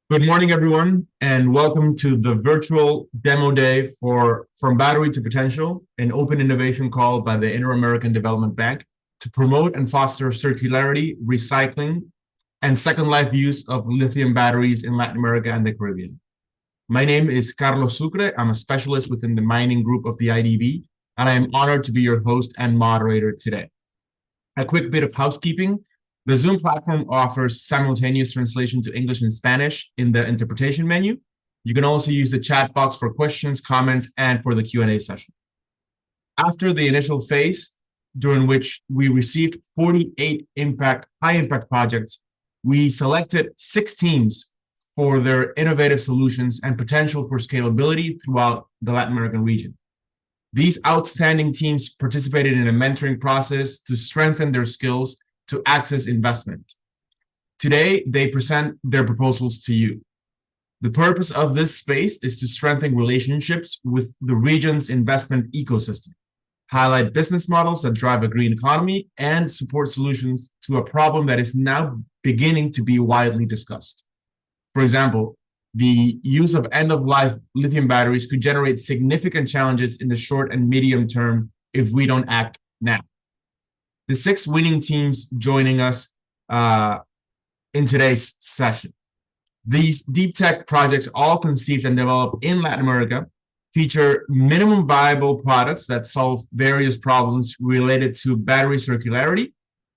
Good morning, everyone, and welcome to the virtual demo day for From Battery to Potential, an open innovation call by the Inter-American Development Bank to promote and foster circularity, recycling, and second life use of lithium batteries in Latin America and the Caribbean. My name is Carlos Sucre. I'm a specialist within the mining group of the IDB, and I am honored to be your host and moderator today. A quick bit of housekeeping. The Zoom platform offers simultaneous translation to English and Spanish in the interpretation menu. You can also use the chat box for questions, comments, and for the Q&A session. After the initial phase, during which we received 48 high-impact projects, we selected 6 teams for their innovative solutions and potential for scalability throughout the Latin American region. These outstanding teams participated in a mentoring process to strengthen their skills to access investment. Today, they present their proposals to you. The purpose of this space is to strengthen relationships with the region's investment ecosystem, highlight business models that drive a green economy, and support solutions to a problem that is now beginning to be widely discussed. For example, the use of end-of-life lithium batteries could generate significant challenges in the short and medium term if we don't act now. The 6 winning teams joining us in today's session. These deep tech projects, all conceived and developed in Latin America, feature minimum viable products that solve various problems related to battery circularity,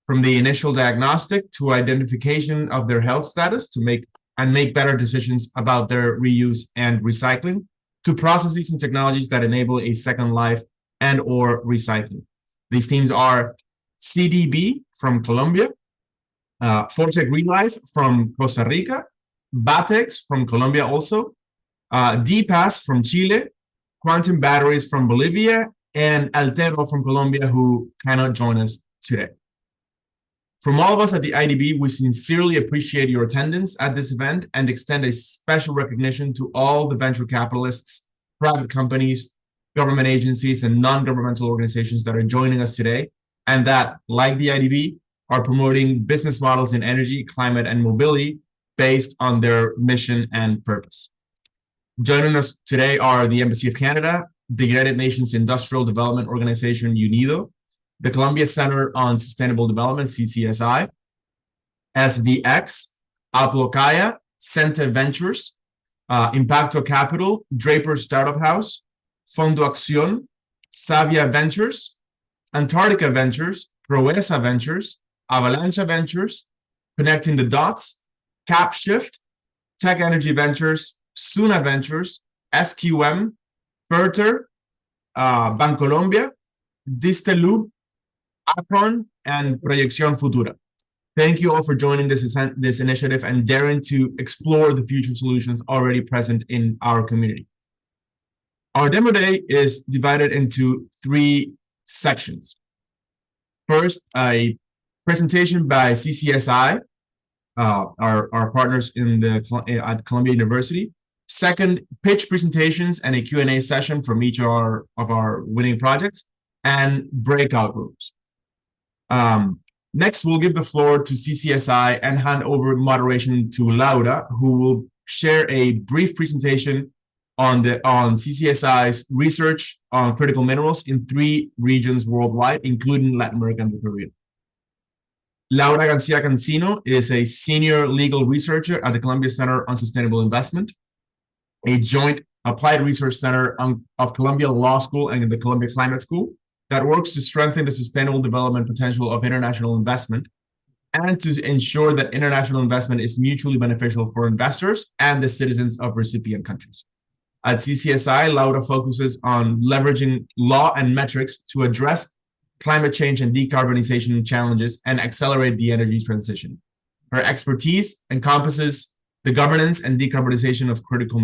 from the initial diagnostic to identification of their health status to make better decisions about their reuse and recycling, to processes and technologies that enable a second life and or recycling. These teams are CDB from Colombia, Forte Green Life from Costa Rica, Batex from Colombia also, DPAS from Chile, Quantum Batteries from Bolivia, and Altero from Colombia, who cannot join us today. From all of us at the IDB, we sincerely appreciate your attendance at this event and extend a special recognition to all the venture capitalists, private companies, government agencies, and non-governmental organizations that are joining us today, and that, like the IDB, are promoting business models in energy, climate, and mobility based on their mission and purpose. Joining us today are the Embassy of Canada, the United Nations Industrial Development Organization, UNIDO, the Columbia Center on Sustainable Development, CCSI, SVX, Aplocaya, Cente Ventures, Impacto Capital, Draper Startup House, Fondo Acción, Savia Ventures, Antarctica Ventures, Proesa Ventures, Avalancha Ventures, Connecting the Dots, CapShift, Tech Energy Ventures, Suna Ventures, SQM, Ferter, Bancolombia, Distelub, Akron, and Proyección Futura. Thank you all for joining this initiative and daring to explore the future solutions already present in our community. Our demo day is divided into 3 sections. First, a presentation by CCSI, our partners at Columbia University. Second, pitch presentations and a Q&A session from each of our winning projects, and breakout rooms. Next, we'll give the floor to CCSI and hand over moderation to Laura, who will share a brief presentation on CCSI's research on critical minerals in 3 regions worldwide, including Latin America and the Caribbean. Laura Garcia Cancino is a senior legal researcher at the Columbia Center on Sustainable Investment, a joint applied research center of Columbia Law School and the Columbia Climate School that works to strengthen the sustainable development potential of international investment and to ensure that international investment is mutually beneficial for investors and the citizens of recipient countries. At CCSI, Laura focuses on leveraging law and metrics to address climate change and decarbonization challenges and accelerate the energy transition. Her expertise encompasses the governance and decarbonization of critical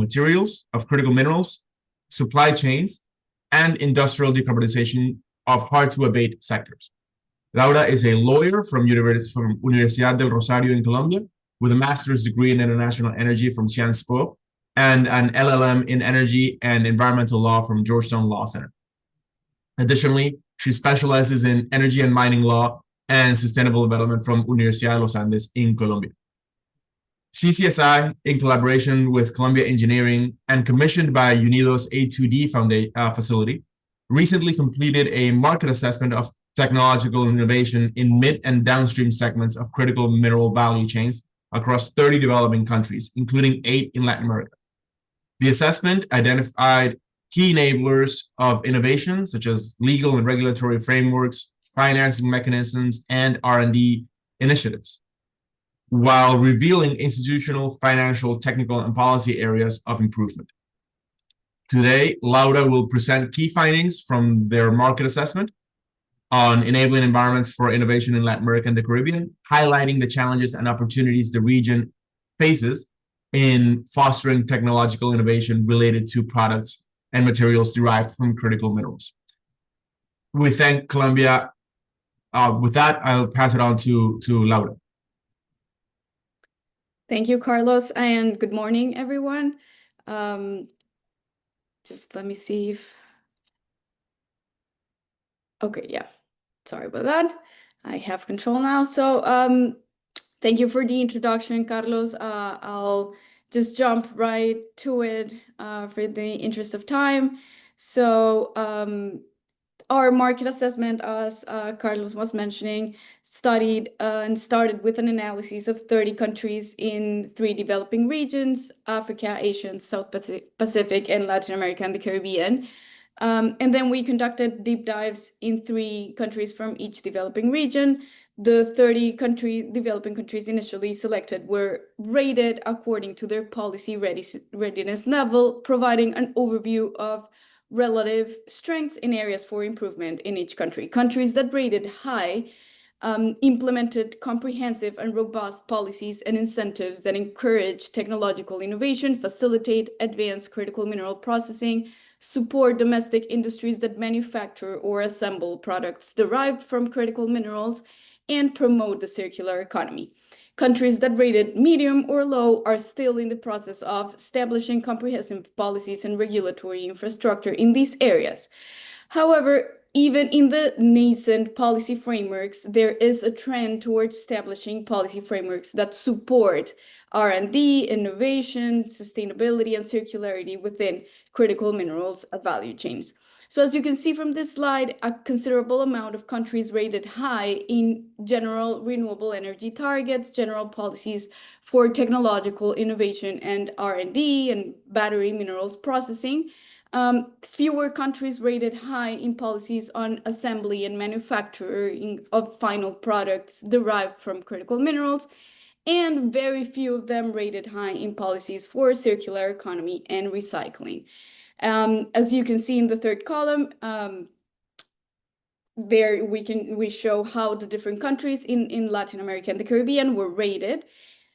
minerals, supply chains, and industrial decarbonization of hard-to-abate sectors. Laura is a lawyer from Universidad del Rosario in Colombia, with a master's degree in international energy from Sciences Po and an LLM in energy and environmental law from Georgetown Law Center. Additionally, she specializes in energy and mining law and sustainable development from Universidad de los Andes in Colombia. CCSI, in collaboration with Columbia Engineering and commissioned by UNIDO's A2D facility, recently completed a market assessment of technological innovation in mid and downstream segments of critical mineral value chains across 30 developing countries, including 8 in Latin America. The assessment identified key enablers of innovation, such as legal and regulatory frameworks, financing mechanisms, and R&D initiatives, while revealing institutional, financial, technical, and policy areas of improvement. Today, Laura will present key findings from their market assessment on enabling environments for innovation in Latin America and the Caribbean, highlighting the challenges and opportunities the region faces in fostering technological innovation related to products and materials derived from critical minerals. We thank Columbia. With that, I'll pass it on to Laura. Thank you, Carlos, and good morning, everyone. Just let me see if... Okay, yeah. Sorry about that. I have control now. So thank you for the introduction, Carlos. I'll just jump right to it for the interest of time. So our market assessment, as Carlos was mentioning, studied and started with an analysis of 30 countries in 3 developing regions: Africa, Asia, South Pacific, and Latin America and the Caribbean. And then we conducted deep dives in 3 countries from each developing region. The 30 developing countries initially selected were rated according to their policy readiness level, providing an overview of relative strengths in areas for improvement in each country. Countries that rated high implemented comprehensive and robust policies and incentives that encourage technological innovation, facilitate advanced critical mineral processing, support domestic industries that manufacture or assemble products derived from critical minerals, and promote the circular economy. Countries that rated medium or low are still in the process of establishing comprehensive policies and regulatory infrastructure in these areas. However, even in the nascent policy frameworks, there is a trend towards establishing policy frameworks that support R&D, innovation, sustainability, and circularity within critical minerals value chains. So as you can see from this slide, a considerable amount of countries rated high in general renewable energy targets, general policies for technological innovation and R&D and battery minerals processing. Fewer countries rated high in policies on assembly and manufacturing of final products derived from critical minerals, and very few of them rated high in policies for circular economy and recycling. As you can see in the third column, there we show how the different countries in Latin America and the Caribbean were rated.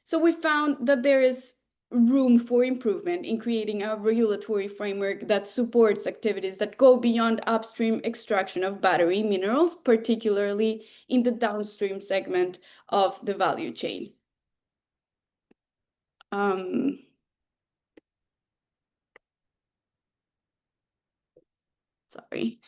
So we found that there is room for improvement in creating a regulatory framework that supports activities that go beyond upstream extraction of battery minerals, particularly in the downstream segment of the value chain. Sorry.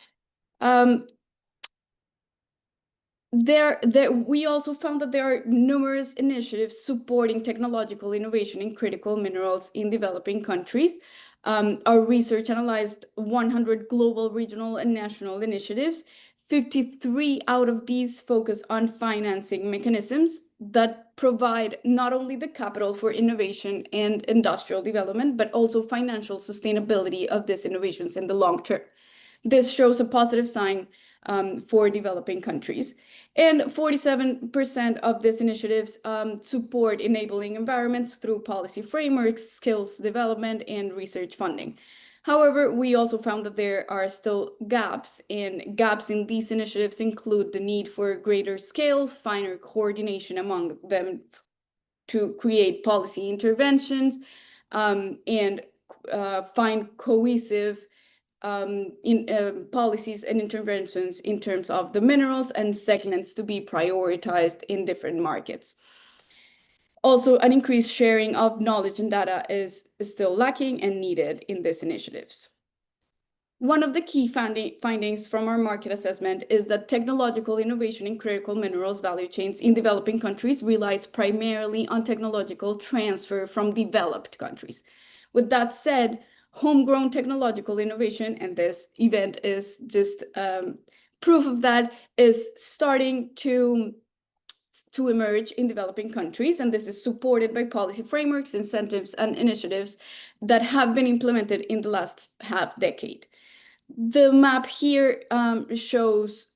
We also found that there are numerous initiatives supporting technological innovation in critical minerals in developing countries. Our research analyzed 100 global, regional, and national initiatives. 53 out of these focus on financing mechanisms that provide not only the capital for innovation and industrial development, but also financial sustainability of these innovations in the long term. This shows a positive sign for developing countries. And 47% of these initiatives support enabling environments through policy frameworks, skills development, and research funding. However, we also found that there are still gaps, and gaps in these initiatives include the need for greater scale, finer coordination among them to create policy interventions, and find cohesive policies and interventions in terms of the minerals and segments to be prioritized in different markets. Also, an increased sharing of knowledge and data is still lacking and needed in these initiatives. One of the key findings from our market assessment is that technological innovation in critical minerals value chains in developing countries relies primarily on technological transfer from developed countries. With that said, homegrown technological innovation, and this event is just proof of that, is starting to emerge in developing countries, and this is supported by policy frameworks, incentives, and initiatives that have been implemented in the last half decade. The map here shows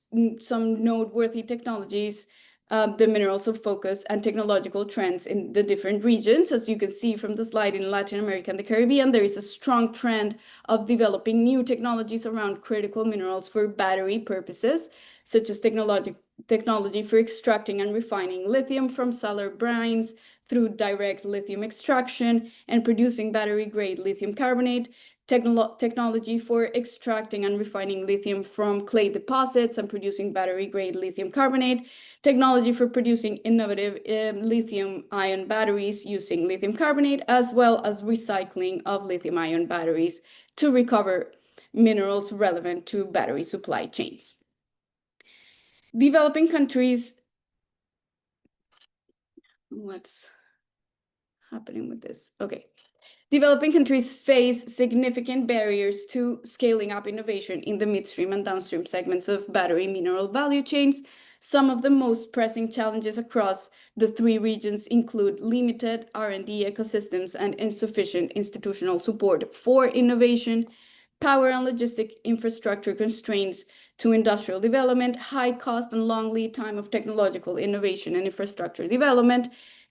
some noteworthy technologies, the minerals of focus and technological trends in the different regions. As you can see from the slide, in Latin America and the Caribbean, there is a strong trend of developing new technologies around critical minerals for battery purposes, such as technology for extracting and refining lithium from solar brines through direct lithium extraction and producing battery-grade lithium carbonate, technology for extracting and refining lithium from clay deposits and producing battery-grade lithium carbonate, technology for producing innovative lithium-ion batteries using lithium carbonate, as well as recycling of lithium-ion batteries to recover minerals relevant to battery supply chains. Developing countries, what's happening with this? Okay. Developing countries face significant barriers to scaling up innovation in the midstream and downstream segments of battery mineral value chains. Some of the most pressing challenges across the three regions include limited R&D ecosystems and insufficient institutional support for innovation, power and logistic infrastructure constraints to industrial development, high cost and long lead time of technological innovation and infrastructure development,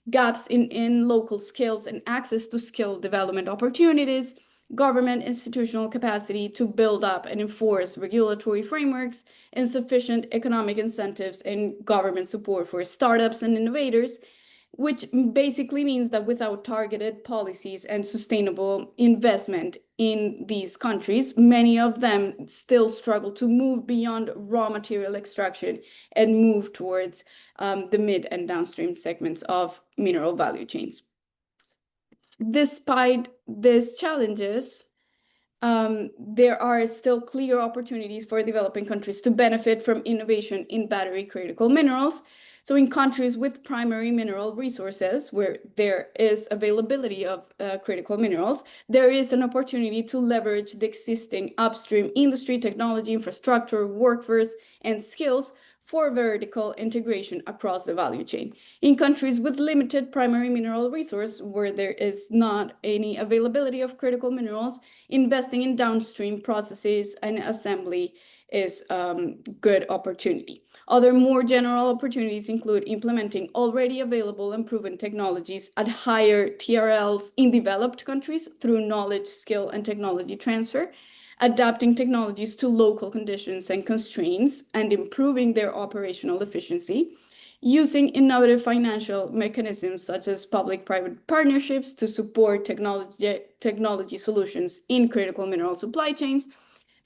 gaps in local skills and access to skill development opportunities, government institutional capacity to build up and enforce regulatory frameworks, insufficient economic incentives and government support for startups and innovators, which basically means that without targeted policies and sustainable investment in these countries, many of them still struggle to move beyond raw material extraction and move towards the mid and downstream segments of mineral value chains. Despite these challenges, there are still clear opportunities for developing countries to benefit from innovation in battery critical minerals. So in countries with primary mineral resources, where there is availability of critical minerals, there is an opportunity to leverage the existing upstream industry, technology, infrastructure, workforce, and skills for vertical integration across the value chain. In countries with limited primary mineral resource, where there is not any availability of critical minerals, investing in downstream processes and assembly is a good opportunity. Other more general opportunities include implementing already available and proven technologies at higher TRLs in developed countries through knowledge, skill, and technology transfer, adapting technologies to local conditions and constraints, and improving their operational efficiency, using innovative financial mechanisms such as public-private partnerships to support technology solutions in critical mineral supply chains,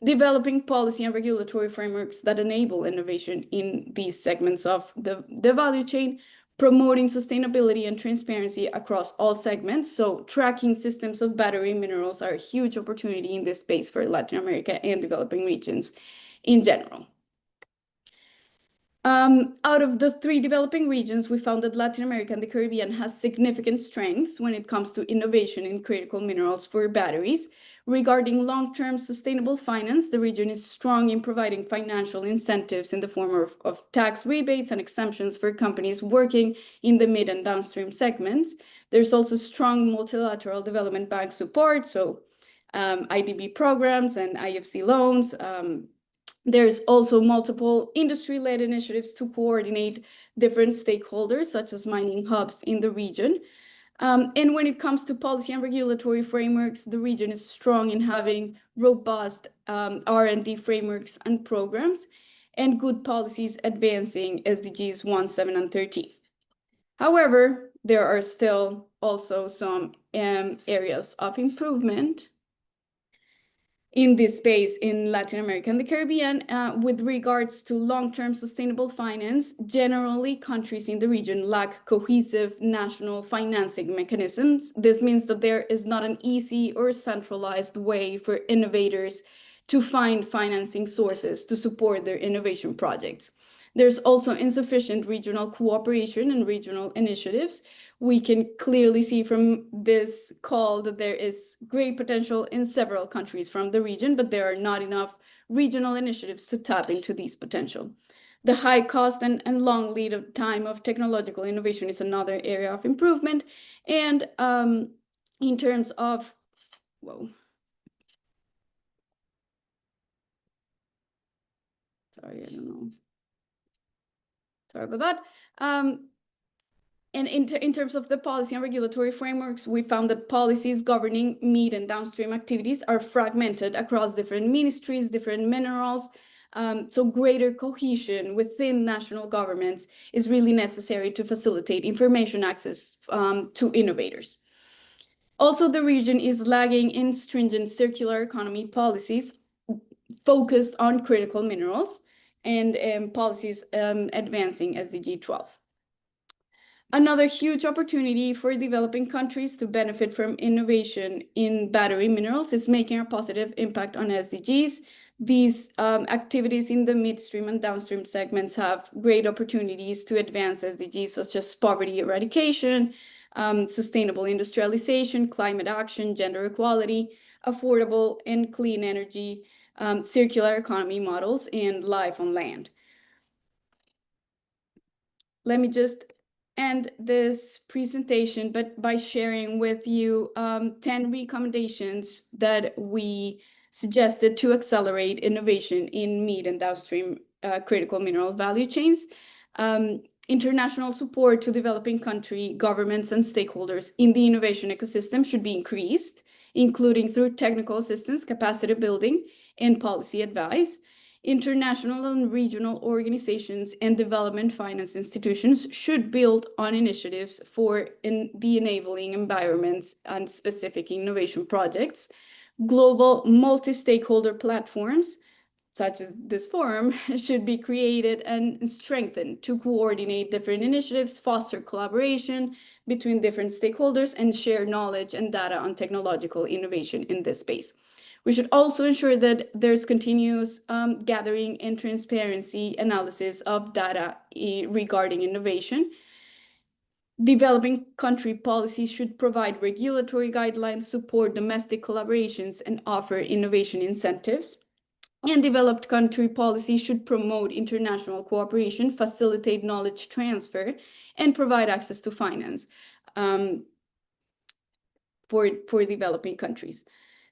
developing policy and regulatory frameworks that enable innovation in these segments of the value chain, promoting sustainability and transparency across all segments. So tracking systems of battery minerals are a huge opportunity in this space for Latin America and developing regions in general. Out of the three developing regions, we found that Latin America and the Caribbean has significant strengths when it comes to innovation in critical minerals for batteries. Regarding long-term sustainable finance, the region is strong in providing financial incentives in the form of tax rebates and exemptions for companies working in the mid and downstream segments. There's also strong multilateral development bank support, so IDB programs and IFC loans. There's also multiple industry-led initiatives to coordinate different stakeholders, such as mining hubs in the region. And when it comes to policy and regulatory frameworks, the region is strong in having robust R&D frameworks and programs, and good policies advancing SDGs 1, 7, and 13. However, there are still also some areas of improvement in this space in Latin America and the Caribbean. With regards to long-term sustainable finance, generally countries in the region lack cohesive national financing mechanisms. This means that there is not an easy or centralized way for innovators to find financing sources to support their innovation projects. There's also insufficient regional cooperation and regional initiatives. We can clearly see from this call that there is great potential in several countries from the region, but there are not enough regional initiatives to tap into these potential. The high cost and long lead time of technological innovation is another area of improvement. And in terms of, sorry, I don't know. Sorry about that. And in terms of the policy and regulatory frameworks, we found that policies governing mid and downstream activities are fragmented across different ministries, different minerals. So greater cohesion within national governments is really necessary to facilitate information access to innovators. Also, the region is lagging in stringent circular economy policies focused on critical minerals and policies advancing SDG 12. Another huge opportunity for developing countries to benefit from innovation in battery minerals is making a positive impact on SDGs. These activities in the midstream and downstream segments have great opportunities to advance SDGs such as poverty eradication, sustainable industrialization, climate action, gender equality, affordable and clean energy, circular economy models, and life on land. Let me just end this presentation by sharing with you 10 recommendations that we suggested to accelerate innovation in mid and downstream critical mineral value chains. International support to developing country governments and stakeholders in the innovation ecosystem should be increased, including through technical assistance, capacity building, and policy advice. International and regional organizations and development finance institutions should build on initiatives for the enabling environments and specific innovation projects. Global multi-stakeholder platforms, such as this forum, should be created and strengthened to coordinate different initiatives, foster collaboration between different stakeholders, and share knowledge and data on technological innovation in this space. We should also ensure that there's continuous gathering and transparency analysis of data regarding innovation. Developing country policies should provide regulatory guidelines, support domestic collaborations, and offer innovation incentives. And developed country policy should promote international cooperation, facilitate knowledge transfer, and provide access to finance for developing countries.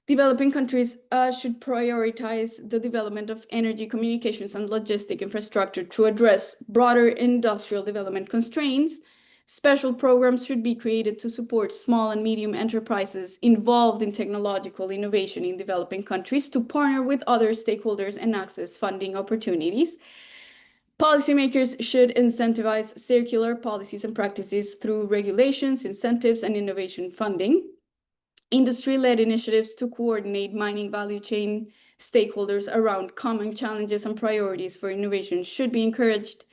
Developing countries should prioritize the development of energy, communications, and logistic infrastructure to address broader industrial development constraints. Special programs should be created to support small and medium enterprises involved in technological innovation in developing countries to partner with other stakeholders and access funding opportunities. Policymakers should incentivize circular policies and practices through regulations, incentives, and innovation funding. Industry-led initiatives to coordinate mining value chain stakeholders around common challenges and priorities for innovation should be encouraged.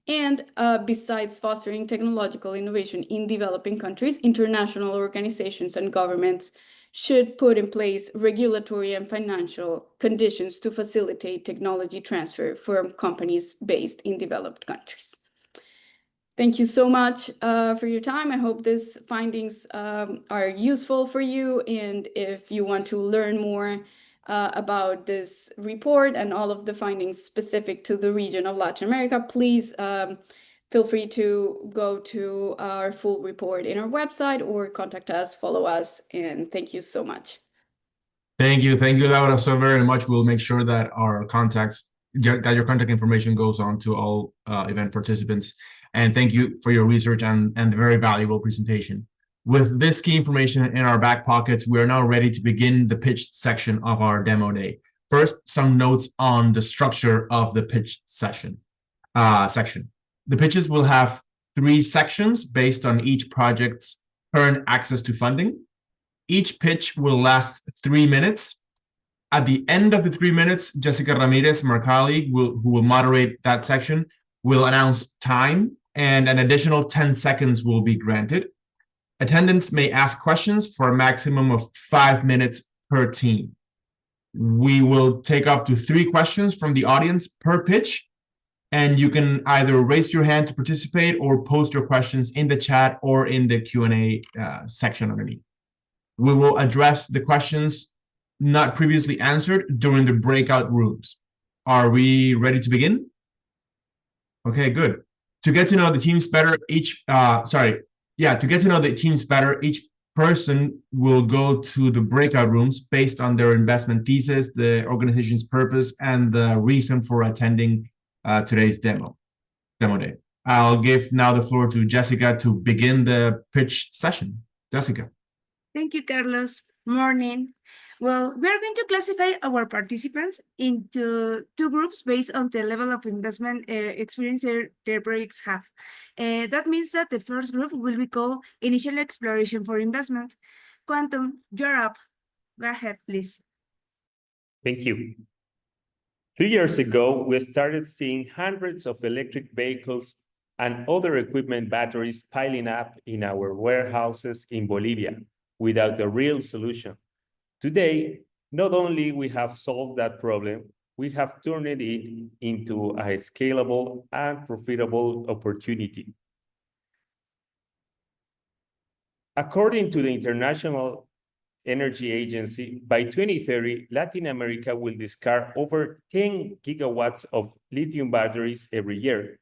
And besides fostering technological innovation in developing countries, international organizations and governments should put in place regulatory and financial conditions to facilitate technology transfer from companies based in developed countries. Thank you so much for your time. I hope these findings are useful for you. And if you want to learn more about this report and all of the findings specific to the region of Latin America, please feel free to go to our full report in our website or contact us, follow us, and thank you so much. Thank you, Laura, so very much. We'll make sure that our that your contact information goes on to all event participants. And thank you for your research and the very valuable presentation. With this key information in our back pockets, we are now ready to begin the pitch section of our demo day. First, some notes on the structure of the pitch section. The pitches will have 3 sections based on each project's current access to funding. Each pitch will last 3 minutes. At the end of the 3 minutes, Jessica Ramirez, my colleague, who will moderate that section, will announce time, and an additional 10 seconds will be granted. Attendants may ask questions for a maximum of 5 minutes per team. We will take up to 3 questions from the audience per pitch, and you can either raise your hand to participate or post your questions in the chat or in the Q&A section underneath. We will address the questions not previously answered during the breakout rooms. Are we ready to begin? Okay, good. To get to know the teams better, each person will go to the breakout rooms based on their investment thesis, the organization's purpose, and the reason for attending today's demo day. I'll give now the floor to Jessica to begin the pitch session. Jessica. Thank you, Carlos. Morning. Well, we are going to classify our participants into 2 groups based on the level of investment experience their projects have. That means that the first group will be called Initial Exploration for Investment. Quantum, you're up. Go ahead, please. Thank you. 3 years ago, we started seeing hundreds of electric vehicles and other equipment batteries piling up in our warehouses in Bolivia without a real solution. Today, not only we have solved that problem, we have turned it into a scalable and profitable opportunity. According to the International Energy Agency, by 2030, Latin America will discard over 10 gigawatts of lithium batteries every year.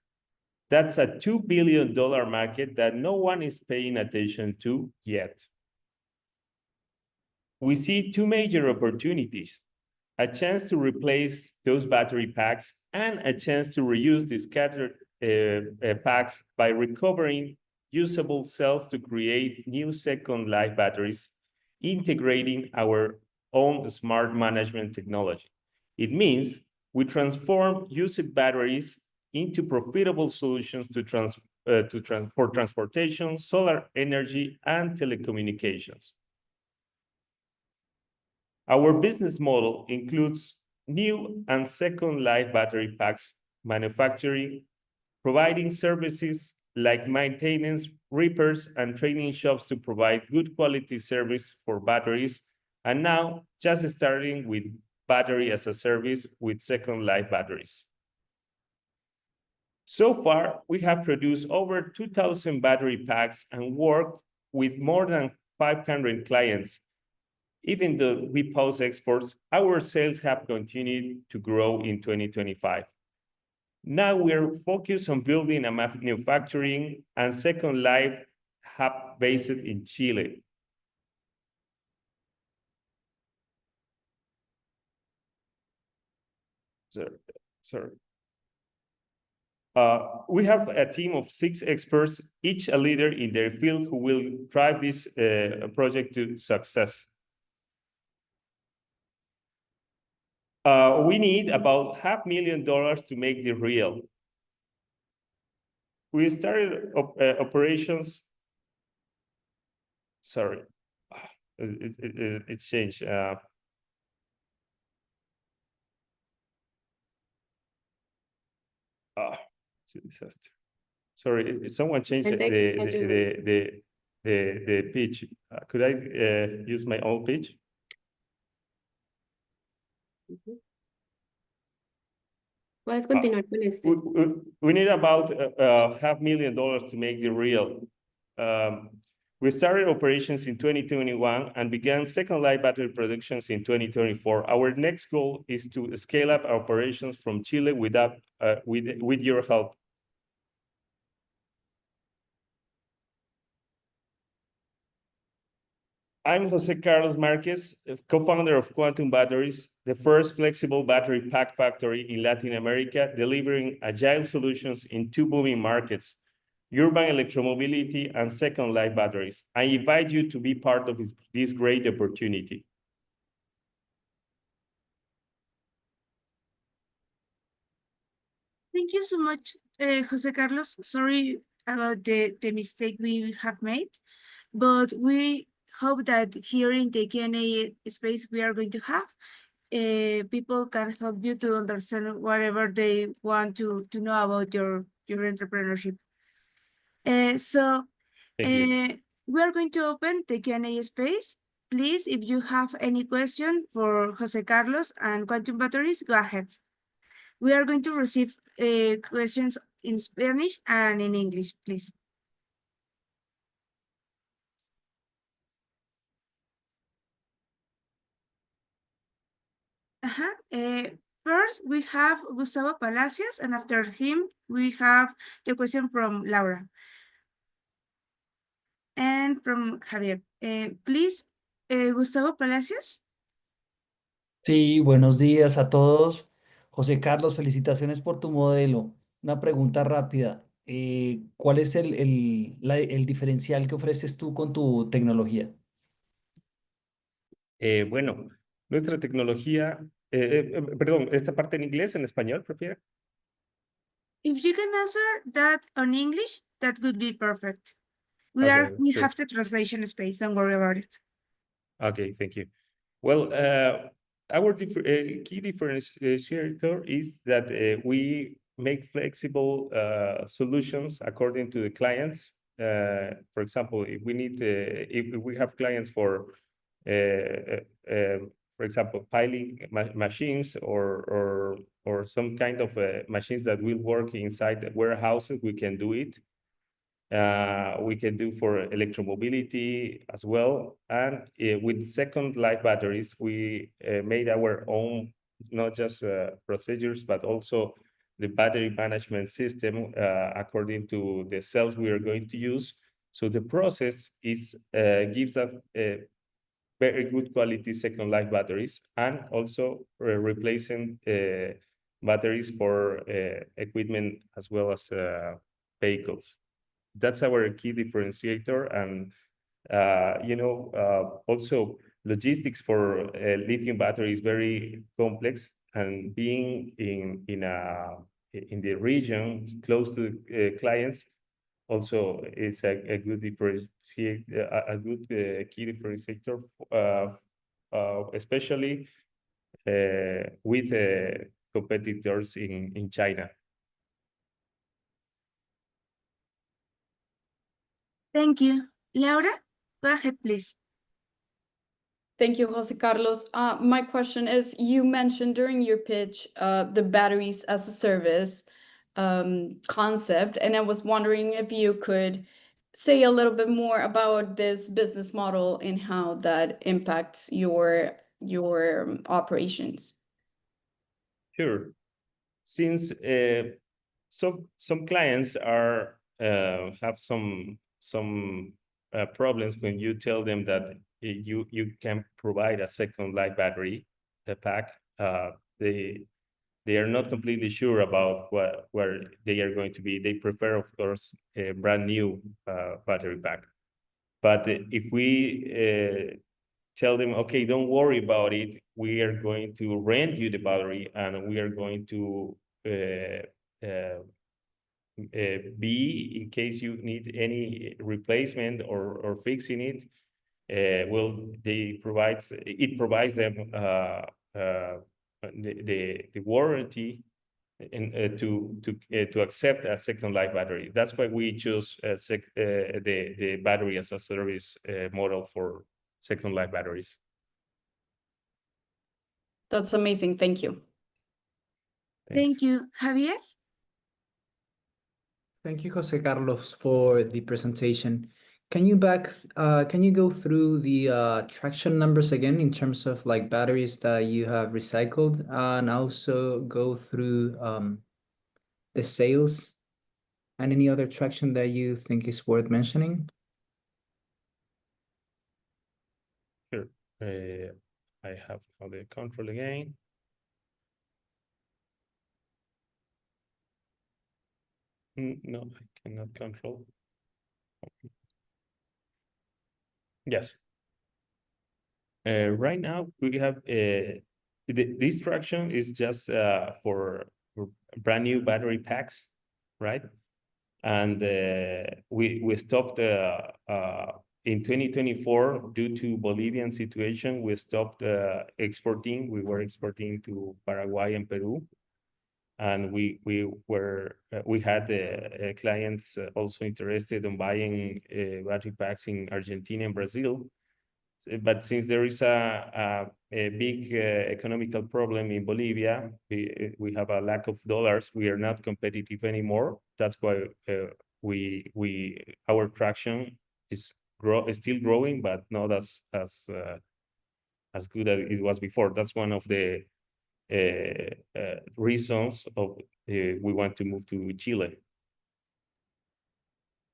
That's a $2 billion market that no one is paying attention to yet. We see 2 major opportunities: a chance to replace those battery packs and a chance to reuse the scattered packs by recovering usable cells to create new second life batteries, integrating our own smart management technology. It means we transform used batteries into profitable solutions for transportation, solar energy, and telecommunications. Our business model includes new and second life battery packs manufacturing, providing services like maintenance, repairs, and training shops to provide good quality service for batteries, and now just starting with battery as a service with second life batteries. So far, we have produced over 2,000 battery packs and worked with more than 500 clients. Even though we pause exports, our sales have continued to grow in 2025. Now we're focused on building a manufacturing and second life hub based in Chile. Sorry. We have a team of 6 experts, each a leader in their field, who will drive this project to success. We need about $500,000 to make this real. We started operations. Sorry, it changed. It's a disaster. Sorry, someone changed the pitch. Could I use my own pitch? Puedes continuar con este. We need about $500,000 to make it real. We started operations in 2021 and began second life battery productions in 2024. Our next goal is to scale up our operations from Chile with your help. I'm Jose Carlos Marquez, co-founder of Quantum Batteries, the first flexible battery pack factory in Latin America, delivering agile solutions in 2 booming markets: urban electromobility and second life batteries. I invite you to be part of this great opportunity. Thank you so much, Jose Carlos. Sorry about the mistake we have made, but we hope that here in the Q&A space we are going to have, people can help you to understand whatever they want to know about your entrepreneurship. We are going to open the Q&A space. please, if you have any question for Jose Carlos and quantum batteries, go ahead. We are going to receive questions in Spanish and in English, please. First, we have Gustavo Palacios, and after him, we have the question from Laura and from Javier. Please, Gustavo Palacios. Sí, buenos días a todos. José Carlos, felicitaciones por tu modelo. Una pregunta rápida. ¿Cuál es el diferencial que ofreces tú con tu tecnología? Bueno, nuestra tecnología, perdón, esta parte en inglés, en español, prefiere. If you can answer that on English, that would be perfect. We Okay, we sure. have the translation space. Don't worry about it. Okay, thank you. Well, our key differentiator is that we make flexible solutions according to the clients. For example, if we need, if we have clients for example, piling machines or some kind of machines that will work inside the warehouses, we can do it. We can do for electromobility as well. And with second life batteries, we made our own, not just procedures, but also the battery management system according to the cells we are going to use. So the process is gives us very good quality second life batteries, and also replacing batteries for equipment as well as vehicles. That's our key differentiator. And also logistics for lithium battery is very complex, and being in the region close to clients also is a good differentiator, a good key differentiator, especially with competitors in China. Thank you. Laura, go ahead, please. Thank you, Jose Carlos. My question is, you mentioned during your pitch the batteries as a service concept, and I was wondering if you could say a little bit more about this business model and how that impacts your operations. Sure. Since some clients are have some problems when you tell them that you can provide a second life battery pack, they are not completely sure about where they are going to be. They prefer, of course, a brand new battery pack. But if we tell them, okay, don't worry about it, we are going to rent you the battery, and we are going to be, in case you need any replacement or fixing it, well, it provides them the warranty and to accept a second life battery. That's why we choose the battery as a service model for second life batteries. That's amazing. Thank you. Thanks. Thank you. Javier? Thank you, Jose Carlos, for the presentation. Can you go through the traction numbers again in terms of like batteries that you have recycled, and also go through the sales and any other traction that you think is worth mentioning? Sure. I have all the control again. No, I cannot control. Yes. Right now we have this traction is just for brand new battery packs, right? And we stopped in 2024 due to Bolivian situation. We stopped exporting. We were exporting to Paraguay and Peru, and we had clients also interested in buying battery packs in Argentina and Brazil. but since there is a big economical problem in Bolivia, we have a lack of dollars. We are not competitive anymore. That's why our traction is still growing, but not as good as it was before. That's one of the reasons of we want to move to Chile.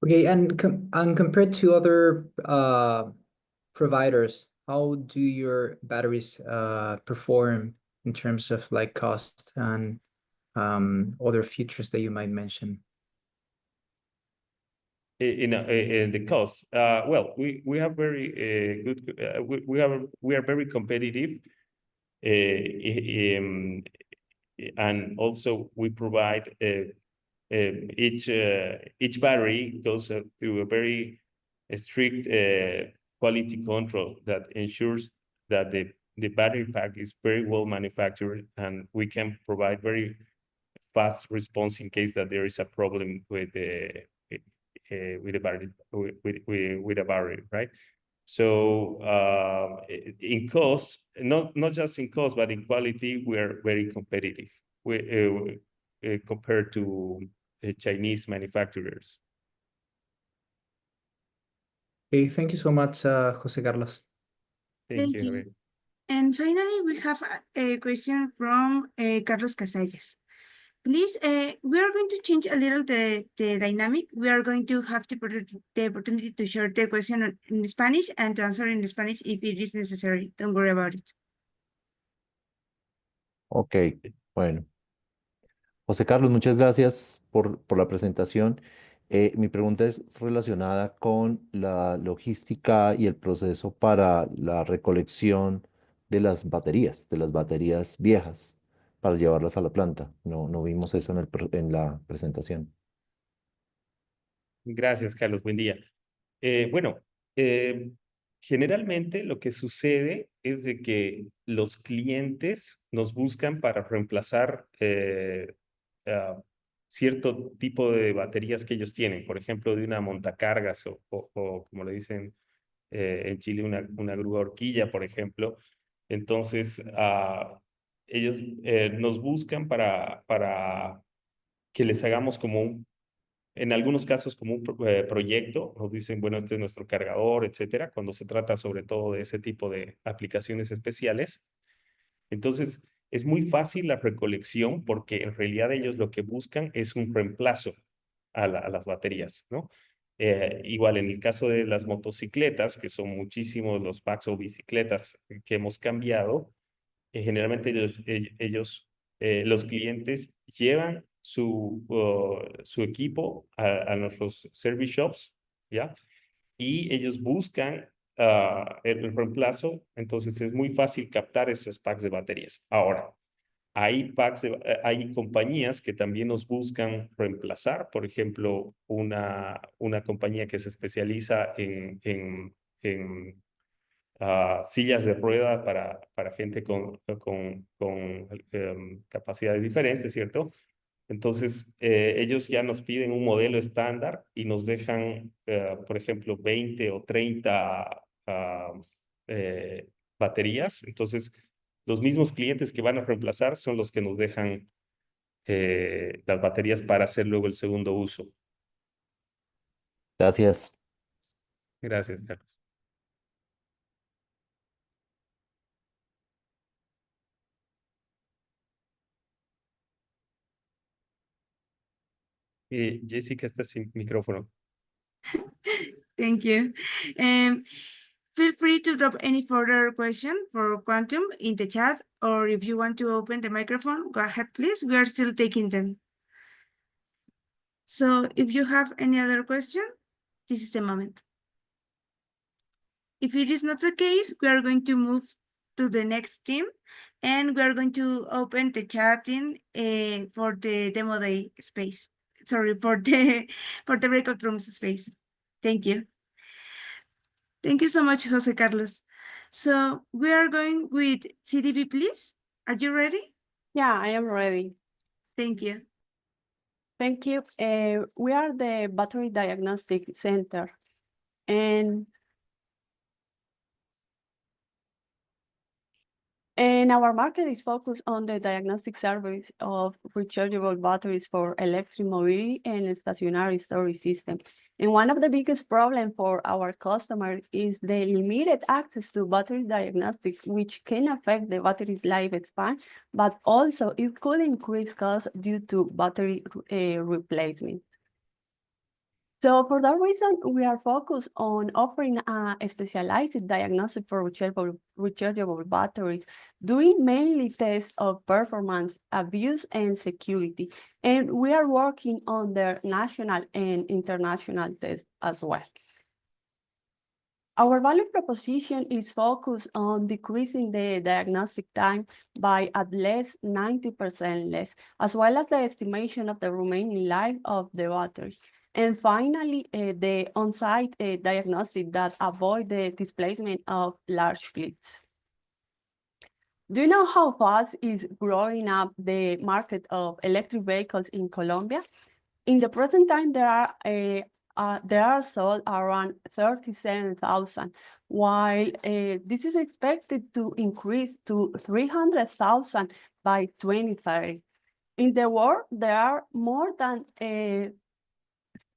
Okay, and compared to other providers, how do your batteries perform in terms of like cost and other features that you might mention? In the cost, well, we have very good. We are very competitive, and also we provide each battery goes through a very strict quality control that ensures that the battery pack is very well manufactured, and we can provide very fast response in case that there is a problem with the battery, with a battery, right? So in cost, not just in cost, but in quality, we are very competitive compared to Chinese manufacturers. Okay, thank you so much, Jose Carlos. Thank Thank you. you. Javier. And finally, we have a question from Carlos Casallas. Please, we are going to change a little the dynamic. We are going to have the opportunity to share the question in Spanish and to answer in Spanish if it is necessary. Don't worry about it. Ok, bueno. José Carlos, muchas gracias por la presentación. Mi pregunta es relacionada con la logística y el proceso para la recolección de las baterías viejas, para llevarlas a la planta. No vimos eso en la presentación. Gracias, Carlos. Buen día. Bueno, generalmente lo que sucede es de que los clientes nos buscan para reemplazar cierto tipo de baterías que ellos tienen, por ejemplo, de una montacargas o como le dicen en Chile, una grúa horquilla, por ejemplo. Entonces, ellos nos buscan para que les hagamos como en algunos casos como un proyecto, nos dicen, bueno, este es nuestro cargador, etcétera, cuando se trata sobre todo de ese tipo de aplicaciones especiales. Entonces, es muy fácil la recolección porque en realidad ellos lo que buscan es un reemplazo a las baterías, ¿no? Igual en el caso de las motocicletas, que son muchísimos los packs o bicicletas que hemos cambiado, generalmente los clientes llevan su equipo a nuestros service shops, ¿ya? Y ellos buscan el reemplazo, entonces es muy fácil captar esos packs de baterías. Ahora, hay compañías que también nos buscan reemplazar, por ejemplo, una compañía que se especializa en sillas de rueda para gente con capacidades diferentes, ¿cierto? Entonces, ellos ya nos piden un modelo estándar y nos dejan, por ejemplo, 20 o 30 baterías. Entonces, los mismos clientes que van a reemplazar son los que nos dejan las baterías para hacer luego el segundo uso. Gracias. Gracias, Carlos. Jessica está sin micrófono. Thank you. Feel free to drop any further question for Quantum in the chat, or if you want to open the microphone, go ahead, please. We are still taking them. So if you have any other question, this is the moment. If it is not the case, we are going to move to the next team, and we are going to open the chatting for the demo day space. Sorry, for the breakout rooms space. Thank you. Thank you so much, Jose Carlos. So we are going with CDB, please. Are you ready? Yeah, I am ready. Thank you. Thank you. We are the Battery Diagnostic Center, and And our market is focused on the diagnostic service of rechargeable batteries for electric mobility and stationary storage system. And one of the biggest problems for our customers is the limited access to battery diagnostics, which can affect the battery's lifespan, but also it could increase costs due to battery replacement. So for that reason, we are focused on offering a specialized diagnostic for rechargeable batteries, doing mainly tests of performance, abuse, and security. And we are working on their national and international tests as well. Our value proposition is focused on decreasing the diagnostic time by at least 90% less, as well as the estimation of the remaining life of the battery. And finally, the on-site diagnostic that avoid the displacement of large fleets. Do you know how fast is growing up the market of electric vehicles in Colombia? In the present time, there are sold around 37,000, while this is expected to increase to 300,000 by 2030. In the world, there are more than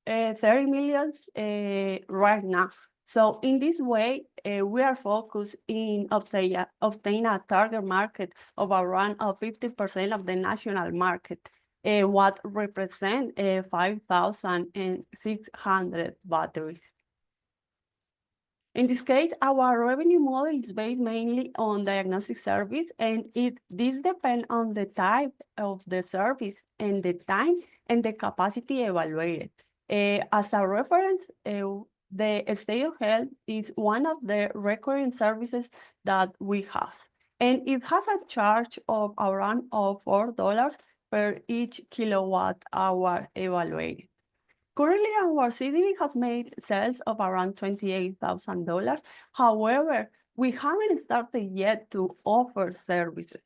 30 million right now. So in this way, we are focused in obtain a target market of around 50% of the national market, what represent 5,600 batteries. In this case, our revenue model is based mainly on diagnostic service, and this depends on the type of the service and the time and the capacity evaluated. As a reference, the state of health is one of the recurring services that we have, and it has a charge of around $4 per each kilowatt hour evaluated. Currently, our CDB has made sales of around $28,000. However, we haven't started yet to offer services.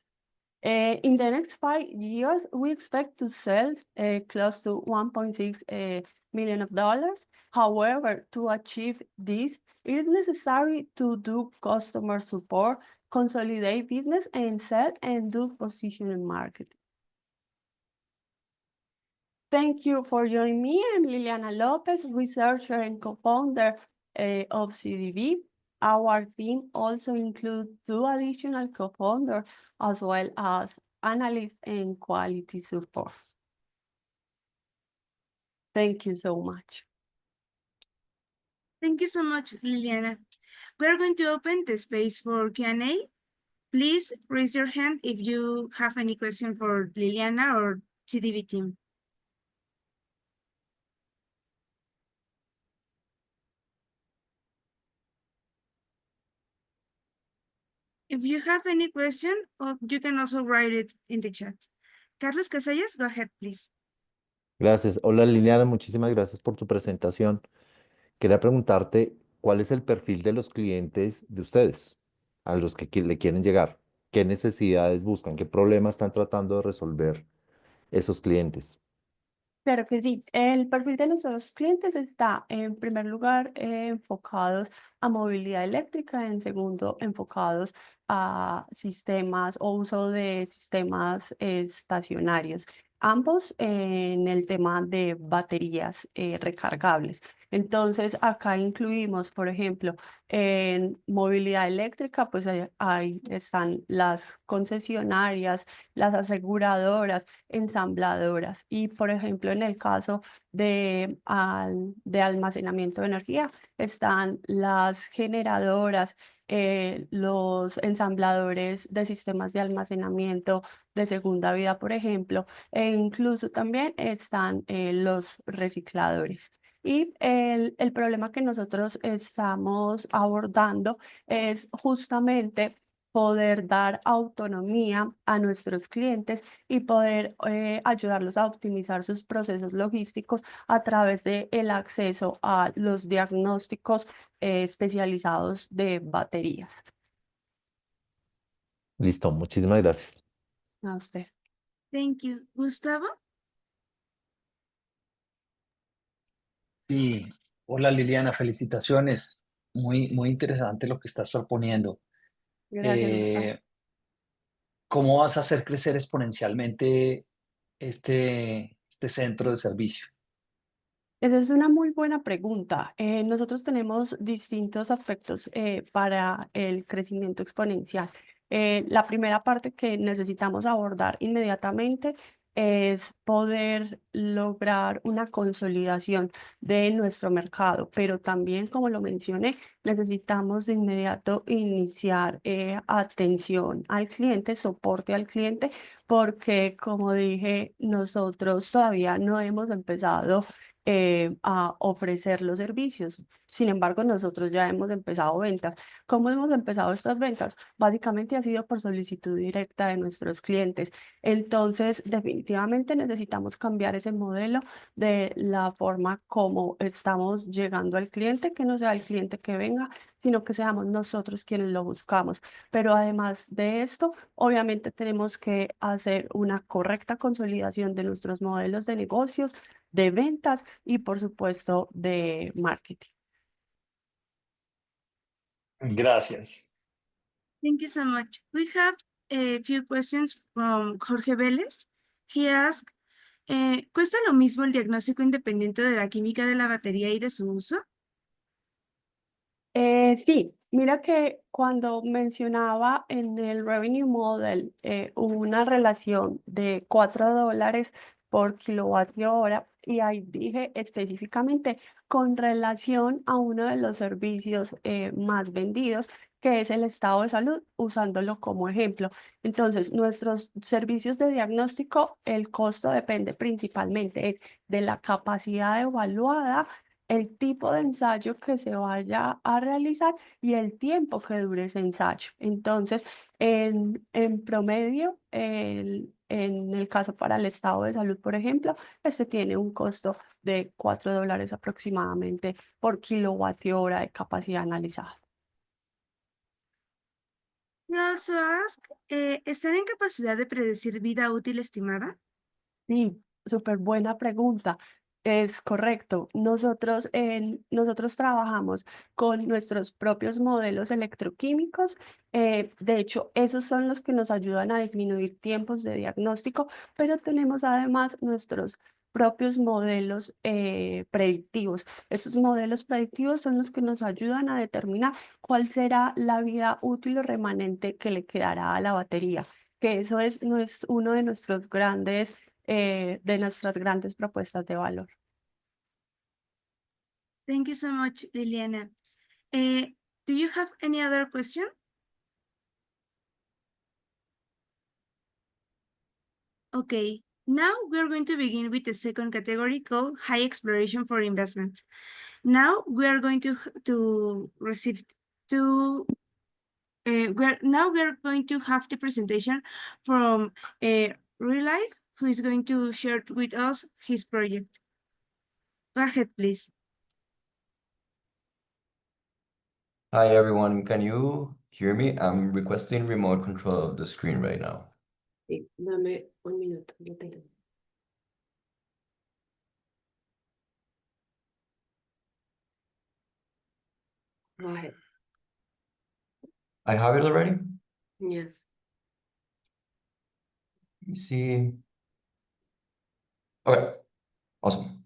In the next 5 years, we expect to sell close to $1.6 million. However, to achieve this, it is necessary to do customer support, consolidate business, and sell and do positioning marketing. Thank you for joining me. I'm Liliana Lopez, researcher and co-founder of CDB. Our team also includes 2 additional co-founders, as well as analysts and quality support. Thank you so much. Thank you so much, Liliana. We're going to open the space for Q&A. Please raise your hand if you have any question for Liliana or CDB team. If you have any question, you can also write it in the chat. Carlos Casellas, go ahead, please. Gracias. Hola Liliana, muchísimas gracias por tu presentación. Quería preguntarte, ¿cuál es el perfil de los clientes de ustedes, a los que le quieren llegar? ¿Qué necesidades buscan? ¿Qué problemas están tratando de resolver esos clientes? Claro que sí. El perfil de nuestros clientes está, en primer lugar, enfocados a movilidad eléctrica, en segundo, enfocados a sistemas o uso de sistemas estacionarios, ambos en el tema de baterías recargables. Entonces, acá incluimos, por ejemplo, en movilidad eléctrica, pues ahí están las concesionarias, las aseguradoras, ensambladoras. Y, por ejemplo, en el caso de almacenamiento de energía, están las generadoras, los ensambladores de sistemas de almacenamiento de segunda vida, por ejemplo, e incluso también están los recicladores. Y el problema que nosotros estamos abordando es justamente poder dar autonomía a nuestros clientes y poder ayudarlos a optimizar sus procesos logísticos a través del acceso a los diagnósticos especializados de baterías. Listo, muchísimas gracias. A usted. Thank you. Gustavo? Sí, hola Liliana, felicitaciones. Muy interesante lo que estás proponiendo. Gracias, Gustavo. Eh, ¿cómo vas a hacer crecer exponencialmente este centro de servicio? Esa es una muy buena pregunta. Nosotros tenemos distintos aspectos para el crecimiento exponencial. La primera parte que necesitamos abordar inmediatamente es poder lograr una consolidación de nuestro mercado, pero también, como lo mencioné, necesitamos de inmediato iniciar atención al cliente, soporte al cliente, porque, como dije, nosotros todavía no hemos empezado a ofrecer los servicios. Sin embargo, nosotros ya hemos empezado ventas. ¿Cómo hemos empezado estas ventas? Básicamente ha sido por solicitud directa de nuestros clientes. Entonces, definitivamente necesitamos cambiar ese modelo de la forma como estamos llegando al cliente, que no sea el cliente que venga, sino que seamos nosotros quienes lo buscamos. Pero además de esto, obviamente tenemos que hacer una correcta consolidación de nuestros modelos de negocios, de ventas y por supuesto de marketing. Gracias. Thank you so much. We have a few questions from Jorge Vélez. He asked, ¿cuesta lo mismo el diagnóstico independiente de la química de la batería y de su uso? Sí, mira que cuando mencionaba en el revenue model una relación de $4 por kilovatio hora, y ahí dije específicamente con relación a uno de los servicios más vendidos, que es el estado de salud, usándolo como ejemplo. Entonces, nuestros servicios de diagnóstico, el costo depende principalmente de la capacidad evaluada, el tipo de ensayo que se vaya a realizar y el tiempo que dure ese ensayo. Entonces, en promedio, en el caso para el estado de salud, por ejemplo, este tiene un costo de $4 aproximadamente por kilovatio hora de capacidad analizada. He also asked, ¿están en capacidad de predecir vida útil estimada? Sí, súper buena pregunta. Es correcto. Nosotros trabajamos con nuestros propios modelos electroquímicos. De hecho, esos son los que nos ayudan a disminuir tiempos de diagnóstico, pero tenemos además nuestros propios modelos predictivos. Estos modelos predictivos son los que nos ayudan a determinar cuál será la vida útil o remanente que le quedará a la batería, que eso es uno de nuestras grandes propuestas de valor. Thank you so much, Liliana. Do you have any other question? Okay, now we're going to begin with the second category called high exploration for investment. Now we are going to receive two. Now we're going to have the presentation from Real Life, who is going to share with us his project. Go ahead, please. Hi everyone, can you hear me? I'm requesting remote control of the screen right now. Sí, dame un minuto, yo tengo. Go ahead. I have it already? Yes. Let me see. Okay, awesome.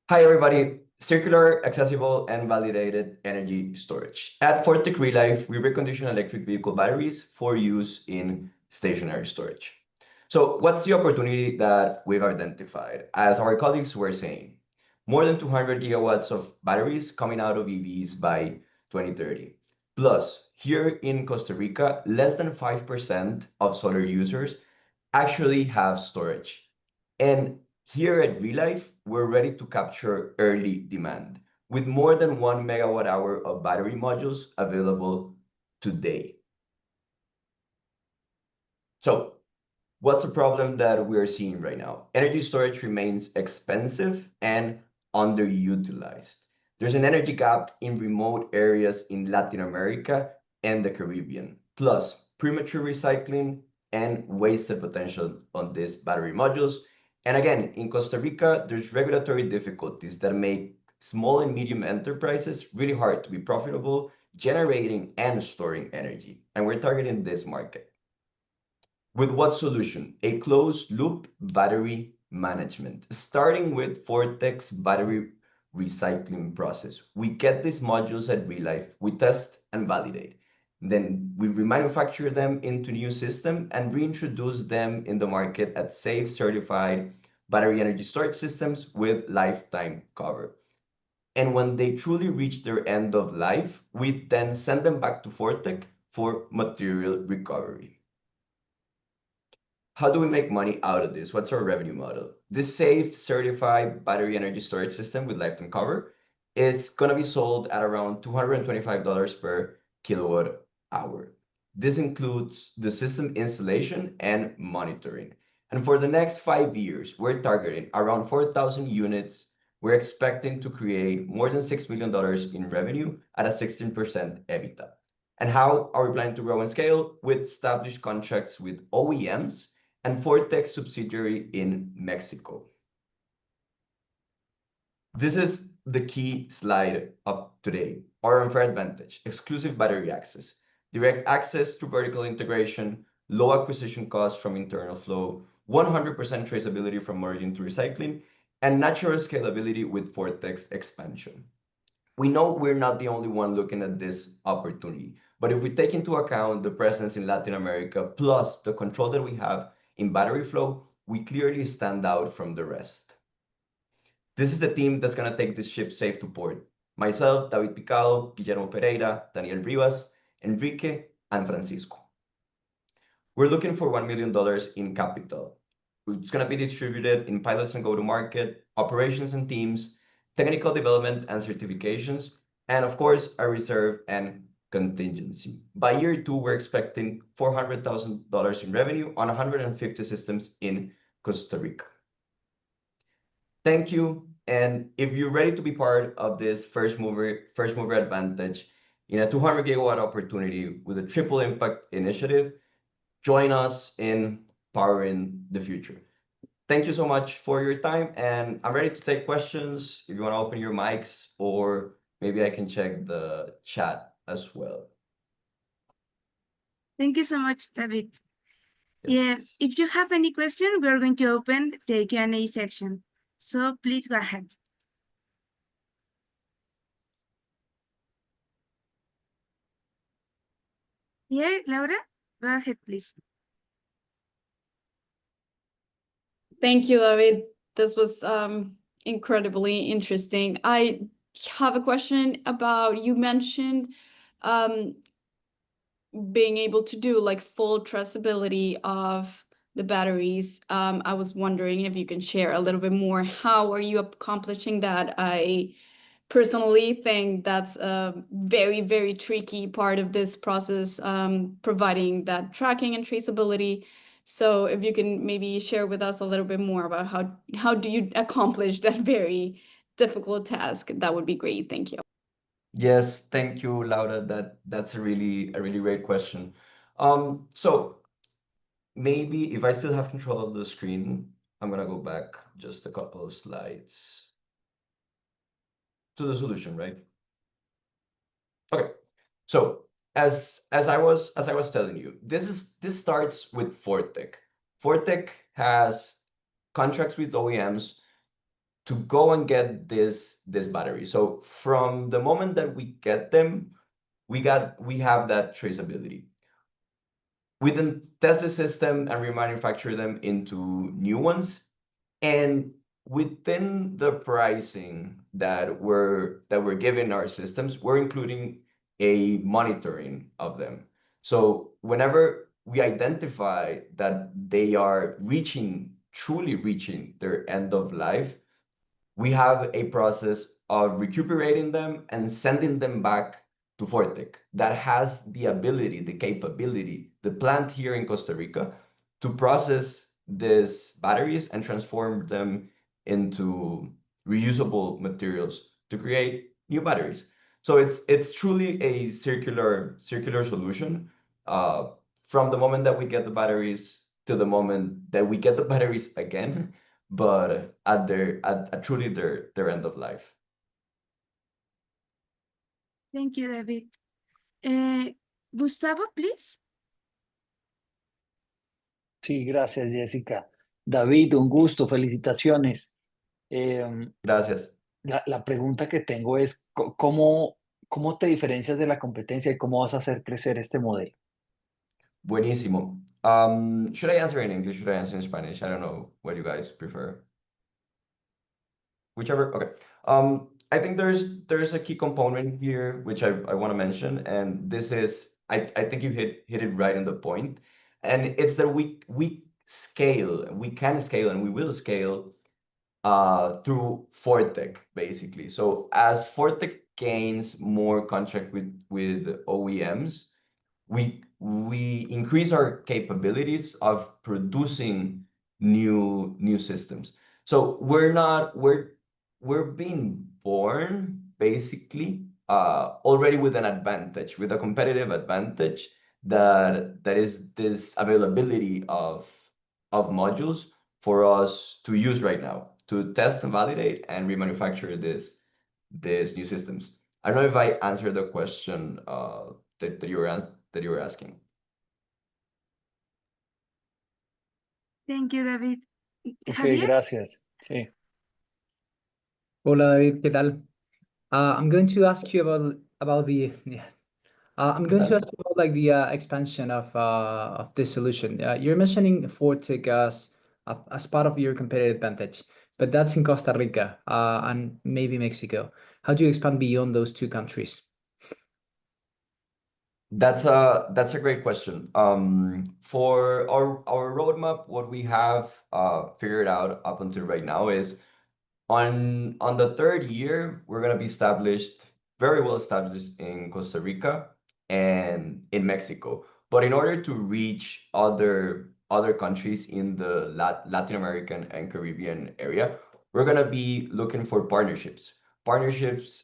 Hi everybody, circular, accessible, and validated energy storage. At Fortec Relife, we recondition electric vehicle batteries for use in stationary storage. So what's the opportunity that we've identified? As our colleagues were saying, more than 200 gigawatts of batteries coming out of EVs by 2030. Plus, here in Costa Rica, less than 5% of solar users actually have storage. And here at Relife, we're ready to capture early demand with more than 1 megawatt hour of battery modules available today. So what's the problem that we're seeing right now? Energy storage remains expensive and underutilized. There's an energy gap in remote areas in Latin America and the Caribbean. Plus, premature recycling and wasted potential on these battery modules. And again, in Costa Rica, there's regulatory difficulties that make small and medium enterprises really hard to be profitable, generating and storing energy. And we're targeting this market. With what solution? A closed loop battery management, starting with Vortex battery recycling process. We get these modules at real life, we test and validate. Then we remanufacture them into new system and reintroduce them in the market at safe, certified battery energy storage systems with lifetime cover. And when they truly reach their end of life, we then send them back to Fortec for material recovery. How do we make money out of this? What's our revenue model? This safe, certified battery energy storage system with lifetime cover is going to be sold at around $225 per kilowatt hour. This includes the system installation and monitoring. And for the next 5 years, we're targeting around 4,000 units. We're expecting to create more than $6 million in revenue at a 16% EBITDA. And how are we planning to grow and scale? With established contracts with OEMs and Fortex subsidiary in Mexico. This is the key slide of today. Our unfair advantage: exclusive battery access, direct access to vertical integration, low acquisition costs from internal flow, 100% traceability from origin to recycling, and natural scalability with Fortex expansion. We know we're not the only one looking at this opportunity, but if we take into account the presence in Latin America, plus the control that we have in battery flow, we clearly stand out from the rest. This is the team that's going to take this ship safe to port. Myself, David Picado, Guillermo Pereira, Daniel Rivas, Enrique, and Francisco. We're looking for $1 million in capital. It's going to be distributed in pilots and go-to-market, operations and teams, technical development and certifications, and of course, a reserve and contingency. By year 2, we're expecting $400,000 in revenue on 150 systems in Costa Rica. Thank you. And if you're ready to be part of this first mover advantage in a 200 gigawatt opportunity with a triple impact initiative, join us in powering the future. Thank you so much for your time, and I'm ready to take questions if you want to open your mics, or maybe I can check the chat as well. Thank you so much, David. Yes. Yeah, if you have any question, we're going to open the Q&A section. So please go ahead. Yeah, Laura, go ahead, please. Thank you, David. This was incredibly interesting. I have a question about, you mentioned being able to do like full traceability of the batteries. I was wondering if you can share a little bit more. How are you accomplishing that? I personally think that's a very, very tricky part of this process, providing that tracking and traceability. So if you can maybe share with us a little bit more about how do you accomplish that very difficult task, that would be great. Thank you. Yes, thank you, Laura. That's a really great question. So maybe if I still have control of the screen, I'm gonna go back just a couple of slides to the solution, right? Okay. So as I was telling you, this starts with Fortec. Fortec has contracts with OEMs to go and get this battery. So from the moment that we get them, we have that traceability. We then test the system and remanufacture them into new ones. And within the pricing that we're giving our systems, we're including a monitoring of them. So whenever we identify that they are truly reaching their end of life, we have a process of recuperating them and sending them back to Fortec that has the ability, the capability, the plant here in Costa Rica to process these batteries and transform them into reusable materials to create new batteries. So it's truly a circular solution, from the moment that we get the batteries to the moment that we get the batteries again, but at truly their end of life. Thank you, David. Gustavo, please. Sí, gracias, Jessica. David, un gusto, felicitaciones. Gracias. La pregunta que tengo es, ¿cómo te diferencias de la competencia y cómo vas a hacer crecer este modelo? Buenísimo. Should I answer in English? Should I answer in Spanish? I don't know what you guys prefer. Whichever. Okay. I think there's a key component here which I want to mention, and this is I think you hit it right in the point, and it's that we can scale, and we will scale through Fortec, basically. So as Fortec gains more contract with OEMs, we increase our capabilities of producing new systems. So we're being born basically already with an advantage, with a competitive advantage that is this availability of modules for us to use right now to test and validate and remanufacture these new systems. I don't know if I answered the question that you were asking. Thank you, David. Ok, Javier? gracias. Sí. Hola David, ¿qué tal? I'm going to ask you about the yeah. I'm going to ask you about like the expansion of this solution. You're mentioning Fortec as part of your competitive advantage, but that's in Costa Rica and maybe Mexico. How do you expand beyond those two countries? That's a great question. For our roadmap, what we have figured out up until right now is on the third year, we're gonna be established, very well established in Costa Rica and in Mexico. But in order to reach other countries in the Latin American and Caribbean area, we're gonna be looking for partnerships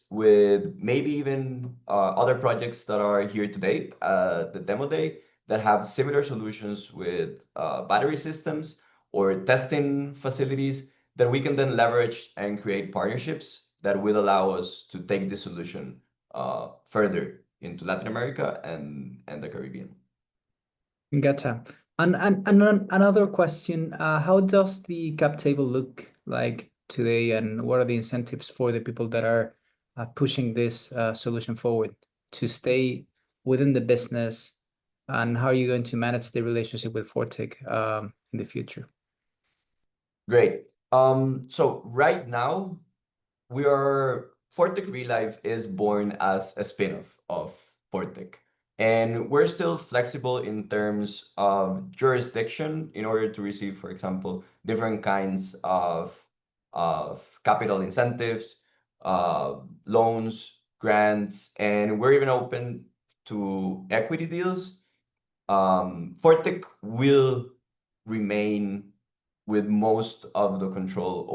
with maybe even other projects that are here today, the Demoday, that have similar solutions with battery systems or testing facilities that we can then leverage and create partnerships that will allow us to take this solution further into Latin America and the Caribbean. Gotcha. And another question, how does the cap table look like today, and what are the incentives for the people that are pushing this solution forward to stay within the business, and how are you going to manage the relationship with Fortec in the future? Great. So right now, Fortec Relive is born as a spin-off of Fortec. And we're still flexible in terms of jurisdiction in order to receive, for example, different kinds of capital incentives, loans, grants, and we're even open to equity deals. Fortec will remain with most of the control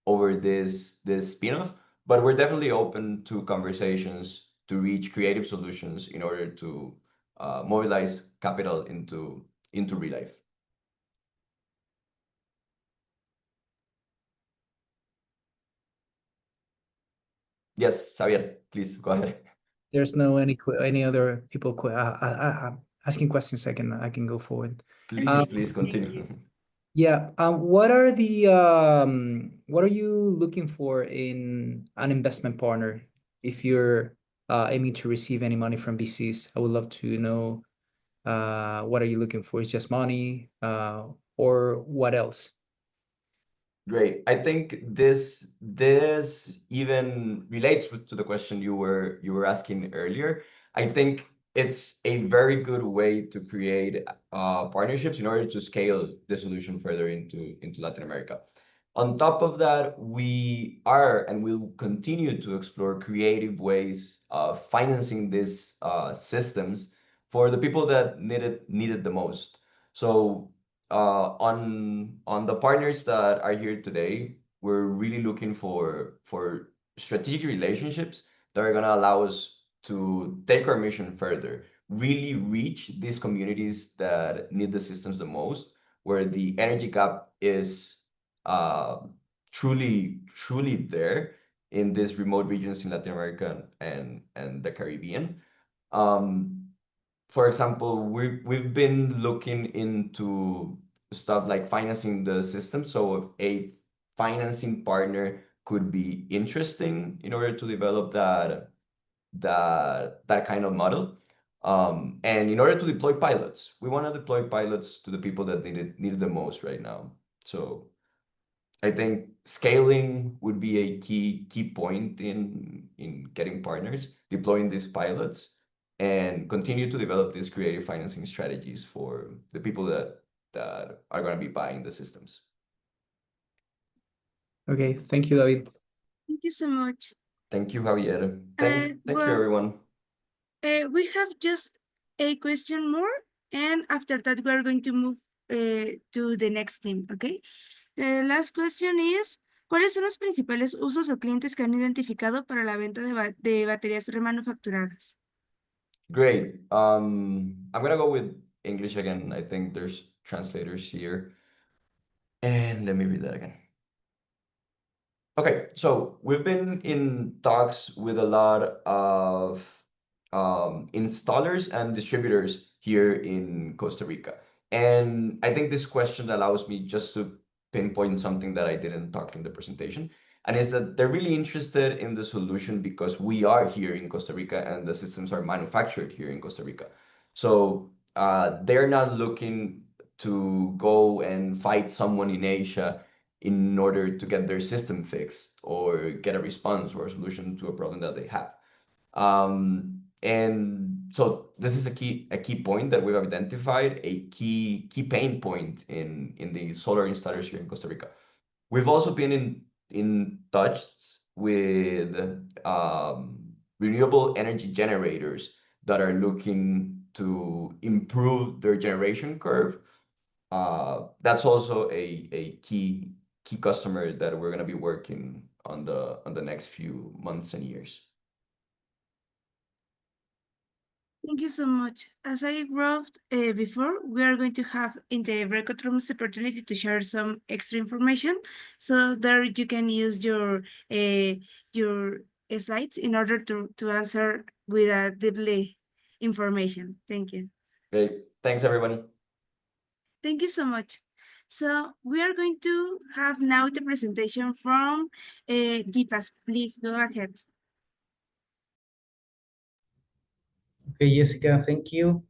over this spin-off, but we're definitely open to conversations to reach creative solutions in order to mobilize capital into real life. Yes, Xavier, please go ahead. There's no any other people asking questions. I can go forward. Please continue. you. Yeah. What are you looking for in an investment partner if you're aiming to receive any money from VCs? I would love to know what are you looking for? Is just money or what else? Great. I think this even relates to the question you were asking earlier. I think it's a very good way to create partnerships in order to scale the solution further into Latin America. On top of that, we are and will continue to explore creative ways of financing these systems for the people that need it the most. So on the partners that are here today, we're really looking for strategic relationships that are gonna allow us to take our mission further, really reach these communities that need the systems the most, where the energy gap is uh, truly there in these remote regions in Latin America and the Caribbean. for example, we've been looking into stuff like financing the system. So if a financing partner could be interesting in order to develop that kind of model. And in order to deploy pilots, we want to deploy pilots to the people that need it the most right now. So I think scaling would be a key point in getting partners, deploying these pilots, and continue to develop these creative financing strategies for the people that are going to be buying the systems. Okay, thank you, David. Thank you so much. Thank you, Javier. Thank you, everyone. We have just a question more, and after that, we're going to move to the next team, okay? The last question is, ¿cuáles son los principales usos o clientes que han identificado para la venta de baterías remanufacturadas? Great. I'm gonna go with English again. I think there's translators here. And let me read that again. Okay, so we've been in talks with a lot of installers and distributors here in Costa Rica. And I think this question allows me just to pinpoint something that I didn't talk in the presentation. And is that they're really interested in the solution because we are here in Costa Rica and the systems are manufactured here in Costa Rica. So they're not looking to go and fight someone in Asia in order to get their system fixed or get a response or a solution to a problem that they have. And so this is a key point that we've identified, a key pain point in the solar installers here in Costa Rica. We've also been in touch with renewable energy generators that are looking to improve their generation curve. That's also a key customer that we're going to be working on the next few months and years. Thank you so much. As I wrote before, we are going to have in the record rooms the opportunity to share some extra information, so there you can use your slides in order to answer with a deeply information. Thank you. Great. Thanks, everybody. Thank you so much. So we are going to have now the presentation from Deepas. Please go ahead. Okay, Jessica, thank you.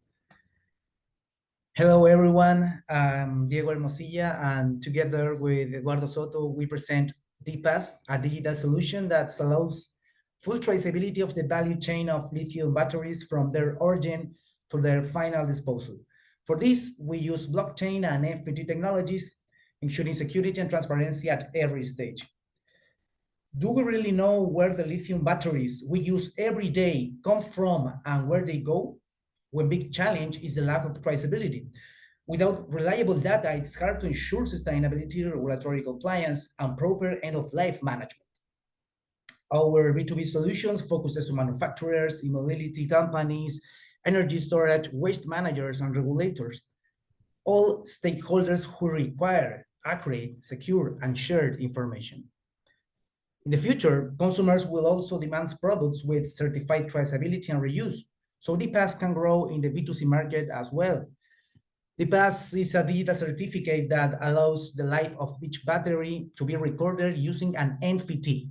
Hello, everyone. I'm Diego Hermosilla, and together with Eduardo Soto, we present DPAS, a digital solution that allows full traceability of the value chain of lithium batteries from their origin to their final disposal. For this, we use blockchain and NFT technologies, ensuring security and transparency at every stage. Do we really know where the lithium batteries we use every day come from and where they go? One big challenge is the lack of traceability. Without reliable data, it's hard to ensure sustainability, regulatory compliance, and proper end-of-life management. Our B2B solutions focuses on manufacturers, e-mobility companies, energy storage, waste managers, and regulators, all stakeholders who require accurate, secure, and shared information. In the future, consumers will also demand products with certified traceability and reuse, so DPAS can grow in the B2C market as well. DPAS is a digital certificate that allows the life of each battery to be recorded using an NFT.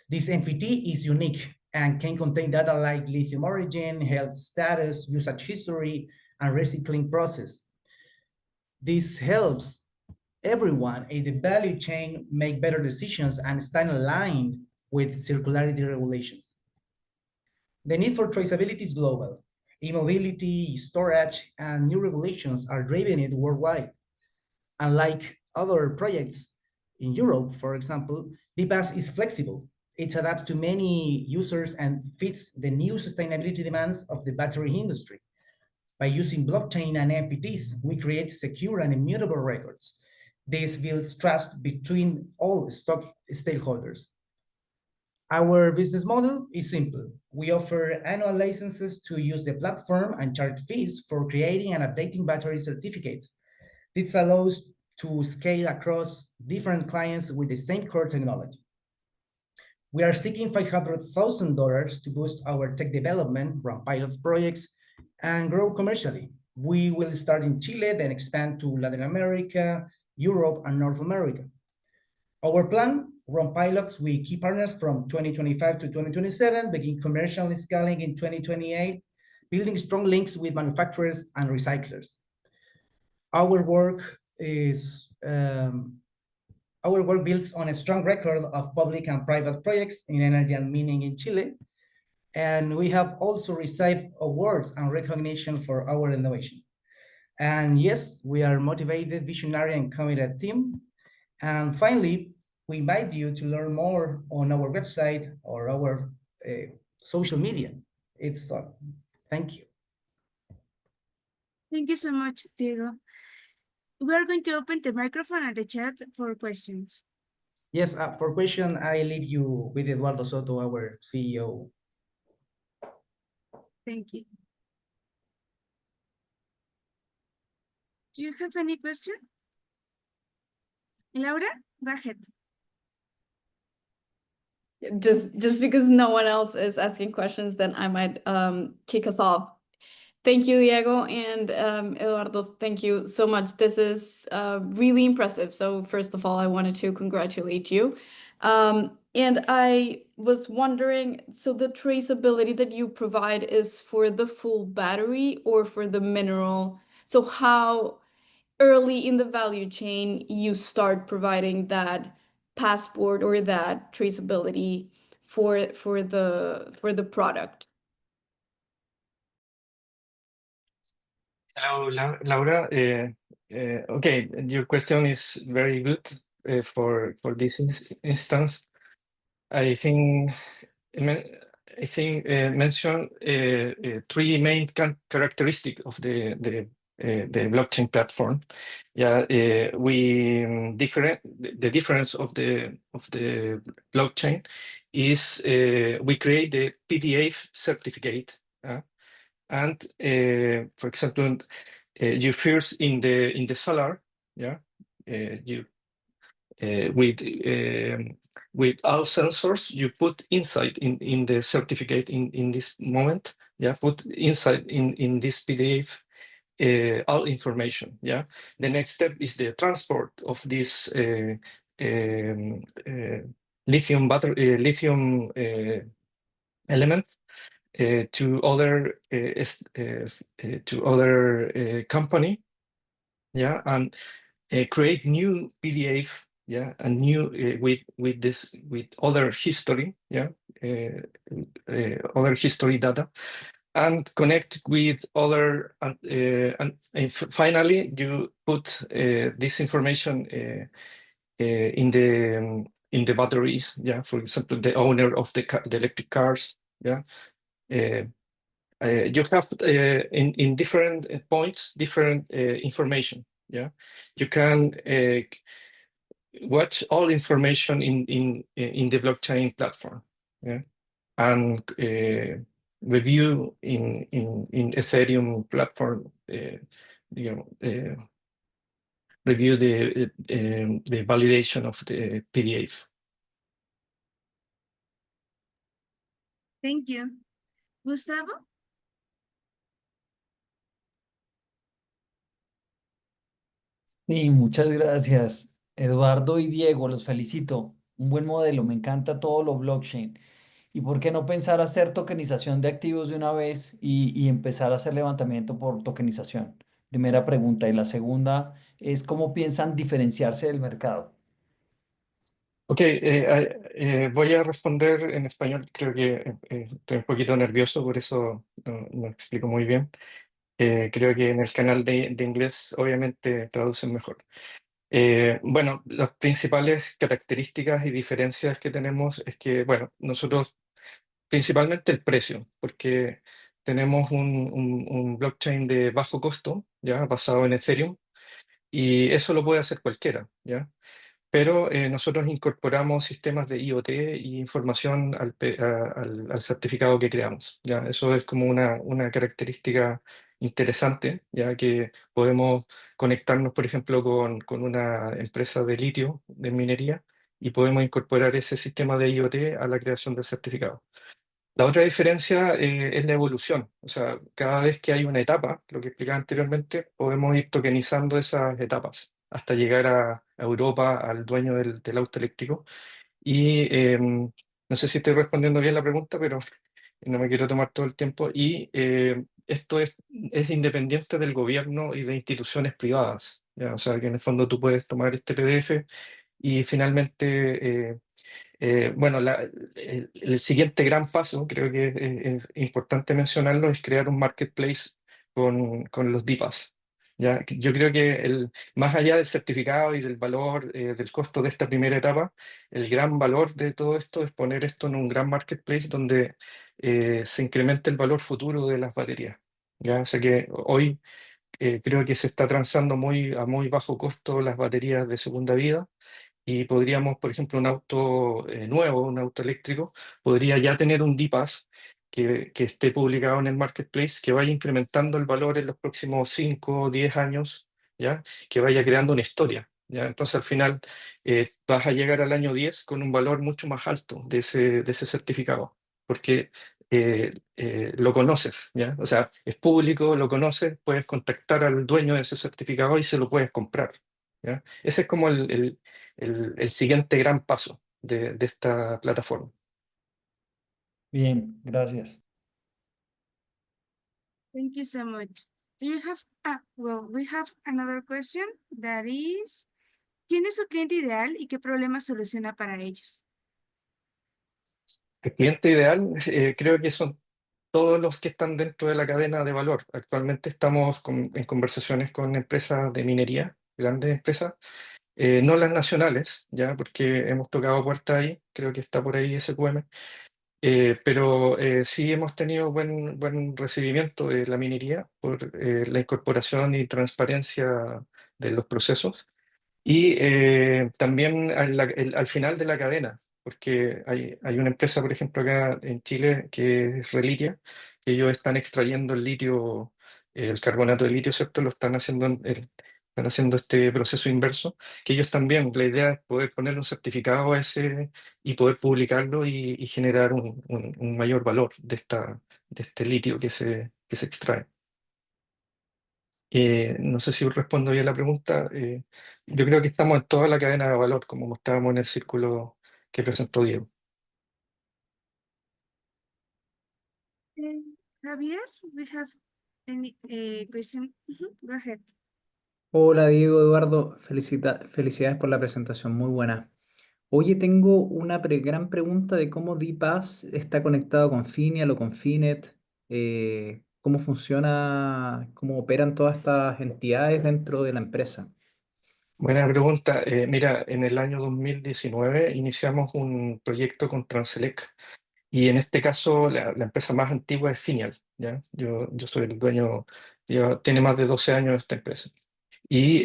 This NFT is unique and can contain data like lithium origin, health status, usage history, and recycling process. This helps everyone in the value chain make better decisions and stand aligned with circularity regulations. The need for traceability is global. E-mobility, storage, and new regulations are driving it worldwide. Unlike other projects in Europe, for example, DPAS is flexible. It adapts to many users and fits the new sustainability demands of the battery industry. By using blockchain and NFTs, we create secure and immutable records. This builds trust between all stakeholders. Our business model is simple. We offer annual licenses to use the platform and charge fees for creating and updating battery certificates. This allows to scale across different clients with the same core technology. We are seeking $500,000 to boost our tech development, run pilot projects, and grow commercially. We will start in Chile, then expand to Latin America, Europe, and North America. Our plan, run pilots with key partners from 2025 to 2027, begin commercial scaling in 2028, building strong links with manufacturers and recyclers. Our work builds on a strong record of public and private projects in energy and mining in Chile, and we have also received awards and recognition for our innovation. And yes, we are a motivated, visionary, and committed team. And finally, we invite you to learn more on our website or our social media. Thank you. Thank you so much, Diego. We are going to open the microphone and the chat for questions. Yes, for question, I leave you with Eduardo Soto, our CEO. Thank you. Do you have any question? Laura, go ahead. Just because no one else is asking questions, then I might kick us off. Thank you, Diego, and Eduardo, thank you so much. This is really impressive. So first of all, I wanted to congratulate you. And I was wondering, so the traceability that you provide is for the full battery or for the mineral? So how early in the value chain you start providing that passport or that traceability for the product? Hello, Laura. Okay, your question is very good for this instance. I think mention three main characteristics of the blockchain platform. Yeah, the difference of the blockchain is we create the PDF certificate. And for example, you first in the solar, yeah, you with all sensors you put inside in the certificate in this moment, yeah, put inside in this PDF all information. Yeah, the next step is the transport of this lithium battery lithium element to other company, yeah, and create new PDF, yeah, and new with other history, yeah, other history data, and connect with other and finally you put this information in the batteries, yeah, for example the owner of the electric cars, yeah. You have in different points different information. Yeah, you can watch all information in the blockchain platform. Yeah, and review in Ethereum platform. Review the validation of the PDF. Thank you. Gustavo? Sí, muchas gracias. Eduardo y Diego, los felicito. Un buen modelo, me encanta todo lo blockchain. ¿Y por qué no pensar hacer tokenización de activos de una vez y empezar a hacer levantamiento por tokenización? Primera pregunta. Y la segunda es, ¿cómo piensan diferenciarse del mercado? Ok, voy a responder en español. Creo que estoy un poquito nervioso, por eso no explico muy bien. Creo que en el canal de inglés obviamente traducen mejor. Bueno, las principales características y diferencias que tenemos es que, bueno, nosotros principalmente el precio, porque tenemos un blockchain de bajo costo, ya basado en Ethereum, y eso lo puede hacer cualquiera, ¿ya? Pero nosotros incorporamos sistemas de IoT y información al certificado que creamos. ¿Ya? Eso es como una característica interesante, ya que podemos conectarnos, por ejemplo, con una empresa de litio, de minería, y podemos incorporar ese sistema de IoT a la creación del certificado. La otra diferencia es la evolución. O sea, cada vez que hay una etapa, lo que explicaba anteriormente, podemos ir tokenizando esas etapas hasta llegar a Europa, al dueño del auto eléctrico. Y no sé si estoy respondiendo bien la pregunta, pero no me quiero tomar todo el tiempo. Y esto es independiente del gobierno y de instituciones privadas, ¿ya? O sea, que en el fondo tú puedes tomar este PDF y finalmente bueno, el siguiente gran paso, creo que es importante mencionarlo, es crear un marketplace con los DIPAs. ¿Ya? Yo creo que más allá del certificado y del valor, del costo de esta primera etapa, el gran valor de todo esto es poner esto en un gran marketplace donde se incremente el valor futuro de las baterías. ¿Ya? O sea que hoy creo que se está transando a muy bajo costo las baterías de segunda vida y podríamos, por ejemplo, un auto nuevo, un auto eléctrico, podría ya tener un D-Pass que esté publicado en el marketplace, que vaya incrementando el valor en los próximos 5 o 10 años, ¿ya? Que vaya creando una historia, ¿ya? Entonces, al final, vas a llegar al año 10 con un valor mucho más alto de ese certificado, porque lo conoces, ¿ya? O sea, es público, lo conoces, puedes contactar al dueño de ese certificado y se lo puedes comprar, ¿ya? Ese es como el siguiente gran paso de esta plataforma. Bien, gracias. Thank you so much. Do you have, well, we have another question that is, ¿quién es su cliente ideal y qué problemas soluciona para ellos? El cliente ideal creo que son todos los que están dentro de la cadena de valor. Actualmente estamos en conversaciones con empresas de minería, grandes empresas, no las nacionales, ya porque hemos tocado puertas ahí, creo que está por ahí SQM, pero sí hemos tenido buen recibimiento de la minería por la incorporación y transparencia de los procesos. Y también al final de la cadena, porque hay una empresa, por ejemplo, acá en Chile que es Reliquia, que ellos están extrayendo el litio, el carbonato de litio, ¿cierto? Lo están haciendo, están haciendo este proceso inverso, que ellos también, la idea es poder poner un certificado a ese y poder publicarlo y generar un mayor valor de este litio que se extrae. No sé si respondo bien la pregunta. Yo creo que estamos en toda la cadena de valor, como mostrábamos en el círculo que presentó Diego. Eh, Javier, we have any question? Go ahead. Hola Diego, Eduardo, felicidades por la presentación, muy buena. Oye, tengo una gran pregunta de cómo DPass está conectado con Finial o con Finet, cómo funciona, cómo operan todas estas entidades dentro de la empresa. Buena pregunta. Mira, en el año 2019 iniciamos un proyecto con Transelec y en este caso la empresa más antigua es Finial, ¿ya? Yo soy el dueño, tiene más de 12 años esta empresa. Y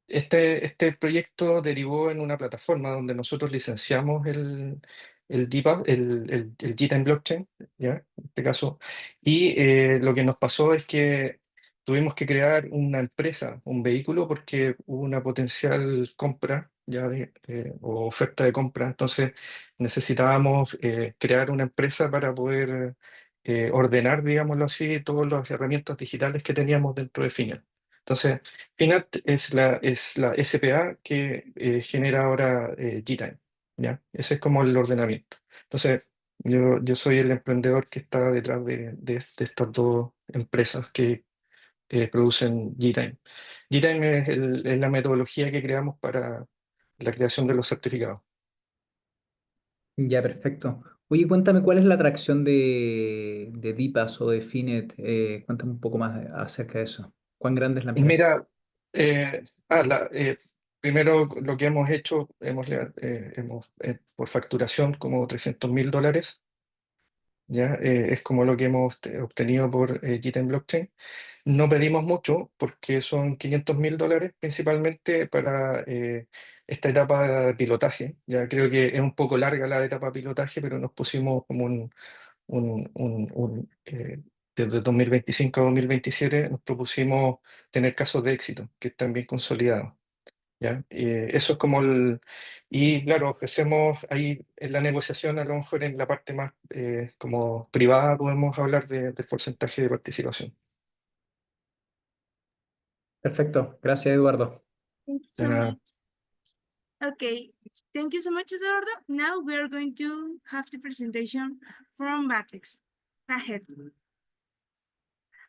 este proyecto derivó en una plataforma donde nosotros licenciamos el DIPA, el Gitane Blockchain, ¿ya? En este caso. Y lo que nos pasó es que tuvimos que crear una empresa, un vehículo, porque hubo una potencial compra, ¿ya? O oferta de compra. Entonces necesitábamos crear una empresa para poder ordenar, digámoslo así, todas las herramientas digitales que teníamos dentro de Finial. Entonces, Finat es la SPA que genera ahora Gtime, ¿ya? Ese es como el ordenamiento. Entonces, yo soy el emprendedor que está detrás de estas dos empresas que producen Gtime. Gtime es la metodología que creamos para la creación de los certificados. Ya, perfecto. Oye, cuéntame cuál es la atracción de DPass o de Finet. Cuéntame un poco más acerca de eso. ¿Cuán grande es la Y empresa? mira, primero lo que hemos hecho, hemos por facturación como $300.000. ¿Ya? Es como lo que hemos obtenido por Gitane Blockchain. No pedimos mucho porque son $500.000 principalmente para esta etapa de pilotaje. Ya creo que es un poco larga la etapa de pilotaje, pero nos pusimos como desde 2025 a 2027 nos propusimos tener casos de éxito que están bien consolidados. ¿ya? Eso es como el... Y claro, ofrecemos ahí en la negociación, a lo mejor en la parte más como privada, podemos hablar del porcentaje de participación. Perfecto. Gracias, Eduardo. Thank you De so nada. much. Okay, thank you so much, Eduardo. Now we are going to have the presentation from Batex. Go ahead.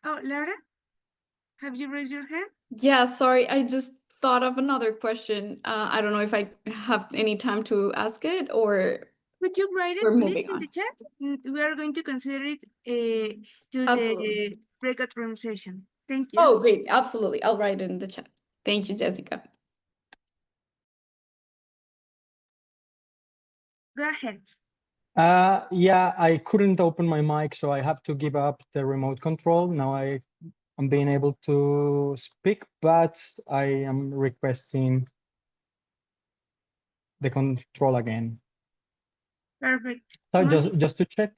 Oh, Laura, have you raised your hand? Yeah, sorry, I just thought of another question. I don't know if I have any time to ask it or Could you write we're it, please, moving in the on. chat? We are going to consider it to Absolutely. the breakout room session. Thank you. Oh, great. Absolutely. I'll write it in the chat. Thank you, Jessica. Go ahead. Yeah, I couldn't open my mic, so I have to give up the remote control. Now I'm being able to speak, but I am requesting the control again. Perfect. So Moni? just to check,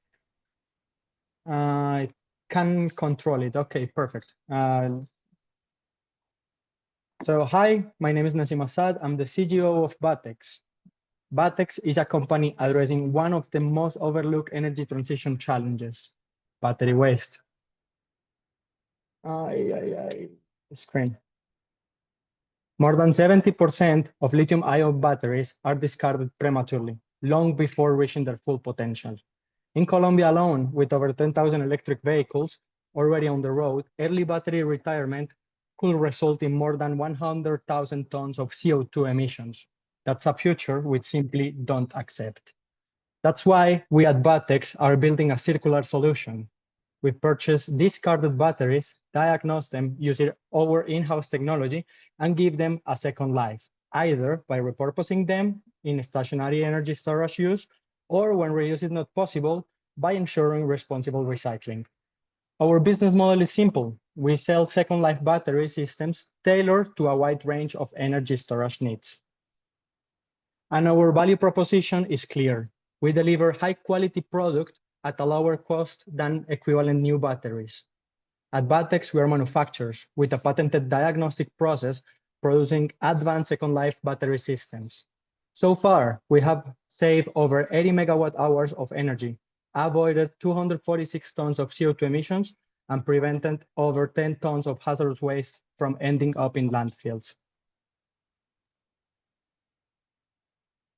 I can control it. Okay, perfect. So hi, my name is Nasim Assad. I'm the CGO of Batex. Batex is a company addressing one of the most overlooked energy transition challenges, battery waste. Screen. More than 70% of lithium-ion batteries are discarded prematurely, long before reaching their full potential. In Colombia alone, with over 10,000 electric vehicles already on the road, early battery retirement could result in more than 100,000 tons of CO2 emissions. That's a future we simply don't accept. That's why we at Batex are building a circular solution. We purchase discarded batteries, diagnose them using our in-house technology, and give them a second life, either by repurposing them in stationary energy storage use, or when reuse is not possible, by ensuring responsible recycling. Our business model is simple. We sell second life battery systems tailored to a wide range of energy storage needs. And our value proposition is clear. We deliver high quality product at a lower cost than equivalent new batteries. At Batex, we are manufacturers with a patented diagnostic process producing advanced second life battery systems. So far, we have saved over 80 megawatt hours of energy, avoided 246 tons of CO2 emissions, and prevented over 10 tons of hazardous waste from ending up in landfills.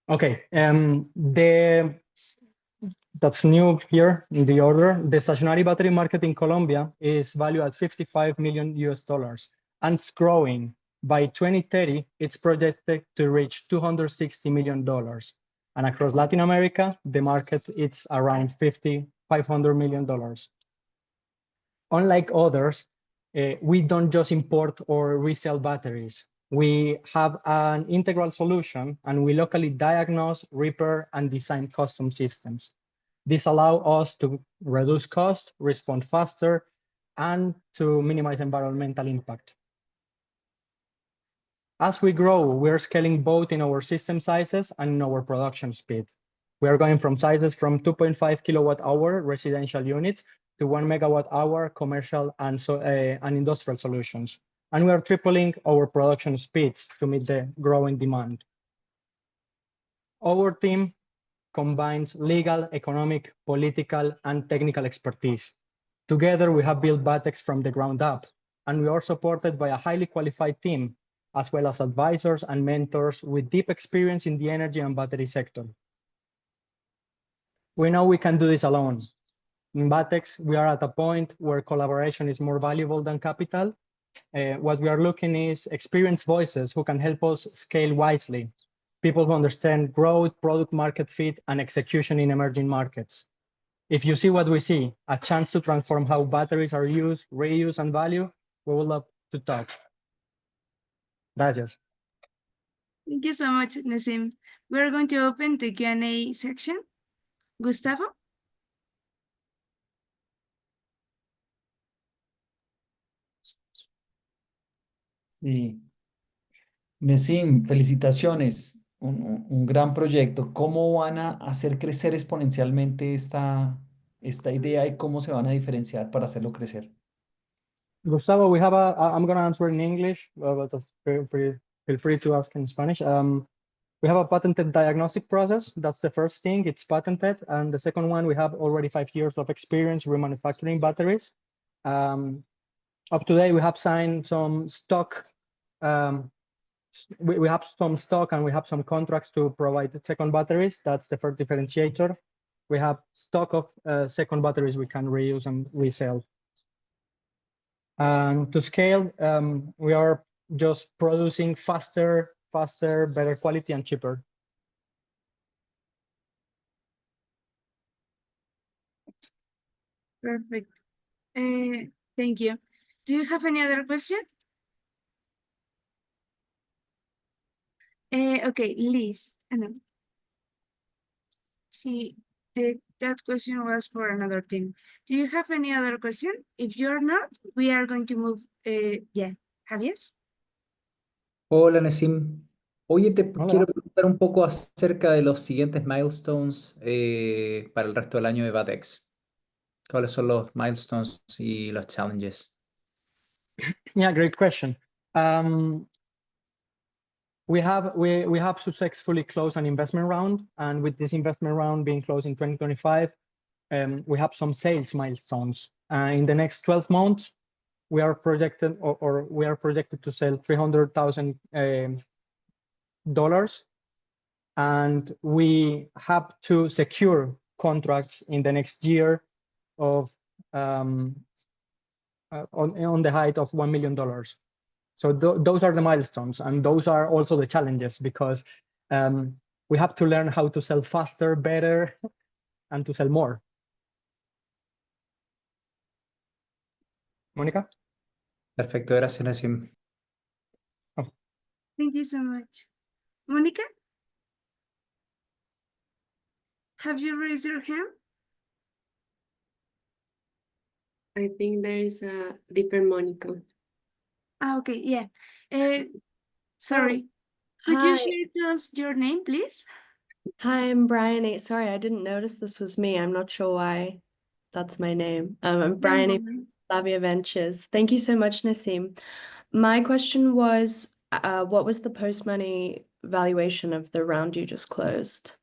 Okay, that's new here in the order. The stationary battery market in Colombia is valued at 55 million US dollars and it's growing. By 2030, it's projected to reach $260 million. And across Latin America, the market is around $500 million. Unlike others, we don't just import or resell batteries. We have an integral solution and we locally diagnose, repair, and design custom systems. This allows us to reduce cost, respond faster, and to minimize environmental impact. As we grow, we're scaling both in our system sizes and in our production speed. We are going from sizes from 2.5 kilowatt hour residential units to 1 megawatt hour commercial and industrial solutions. And we are tripling our production speeds to meet the growing demand. Our team combines legal, economic, political, and technical expertise. Together, we have built Batex from the ground up, and we are supported by a highly qualified team, as well as advisors and mentors with deep experience in the energy and battery sector. We know we can do this alone. In Batex, we are at a point where collaboration is more valuable than capital. What we are looking is experienced voices who can help us scale wisely, people who understand growth, product market fit, and execution in emerging markets. If you see what we see, a chance to transform how batteries are used, reused, and valued, we would love to talk. Gracias. Thank you so much, Nasim. We're going to open the Q&A section. Gustavo? Sí. Nesim, felicitaciones. Un gran proyecto. ¿Cómo van a hacer crecer exponencialmente esta idea y cómo se van a diferenciar para hacerlo crecer? Gustavo, we have I'm going to answer in English, but that's for feel free to ask in Spanish. We have a patented diagnostic process. That's the first thing, it's patented. And the second one, we have already 5 years of experience remanufacturing batteries. Up to date, we have signed some stock. We have some stock and we have some contracts to provide second batteries. That's the first differentiator. We have stock of second batteries we can reuse and resell. And to scale, we are just producing faster, better quality and cheaper. Perfect. Thank you. Do you have any other question? Okay, Liz. No. That question was for another team. Do you have any other question? If you're not, we are going to move. Yeah, Javier. Hola, Nesim. Oye, te Hola. quiero preguntar un poco acerca de los siguientes milestones para el resto del año de Batex. ¿Cuáles son los milestones y los challenges? Yeah, great question. We have successfully closed an investment round, and with this investment round being closed in 2025, we have some sales milestones. In the next 12 months, we are projected to sell $300,000, and we have to secure contracts in the next year of on the height of $1 million. So those are the milestones, and those are also the challenges, because we have to learn how to sell faster, better, and to sell more. Mónica? Perfecto, gracias, Nesim. Thank you so much. Monica? Have you raised your hand? I think there is a different Monica. Okay, yeah. Sorry. Could Hi. you share to us your name, please? Hi, I'm Bryony. Sorry, I didn't notice this was me. I'm not sure why that's my name. I'm Bryony from Flavia Ventures. Thank you so much, Nassim. My question was, what was the post-money valuation of the round you just closed?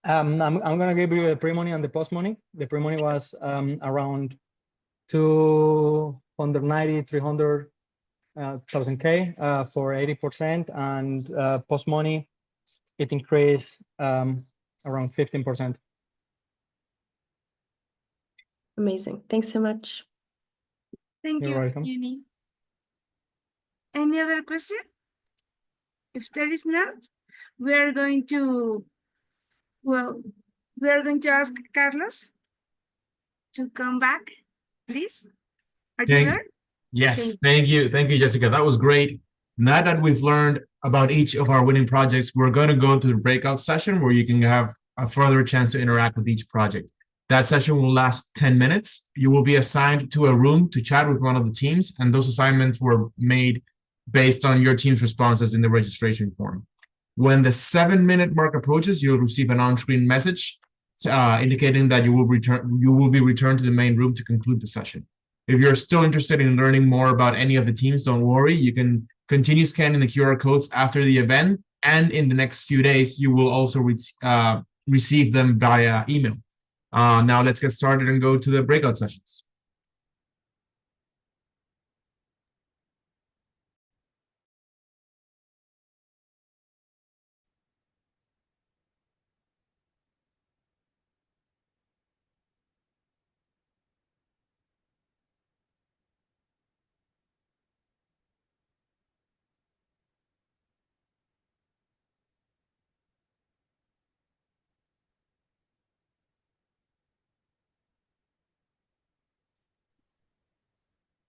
I'm gonna give you the pre-money and the post-money. The pre-money was around 290, 300,000 K for 80%, and post-money it increased around 15%. Amazing. Thanks so much. Thank You're you, welcome. Uni. Any other question? If there is not, we are going to ask Carlos to come back, please. Are you there? Yes, thank you, Jessica. That was great. Now that we've learned about each of our winning projects, we're going to go to the breakout session where you can have a further chance to interact with each project. That session will last 10 minutes. You will be assigned to a room to chat with one of the teams, and those assignments were made based on your team's responses in the registration form. When the 7-minute mark approaches, you'll receive an on-screen message indicating that you will be returned to the main room to conclude the session. If you're still interested in learning more about any of the teams, don't worry. You can continue scanning the QR codes after the event, and in the next few days, you will also receive them via email. Now let's get started and go to the breakout sessions.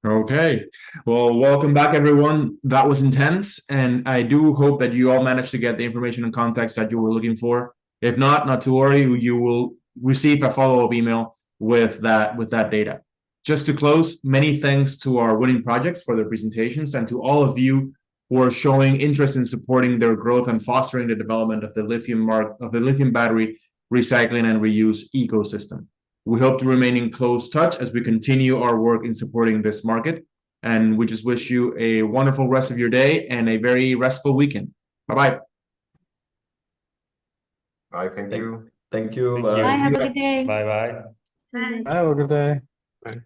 Okay, well, welcome back, everyone. That was intense, and I do hope that you all managed to get the information and context that you were looking for. If not to worry, you will receive a follow-up email with that data. Just to close, many thanks to our winning projects for their presentations, and to all of you who are showing interest in supporting their growth and fostering the development of the lithium battery recycling and reuse ecosystem. We hope to remain in close touch as we continue our work in supporting this market. And we just wish you a wonderful rest of your day and a very restful weekend. Bye-bye. Bye, thank you. Thank you. Thank Bye. you. Bye, have a good day. Bye-bye. Bye. Have a good day. Bye.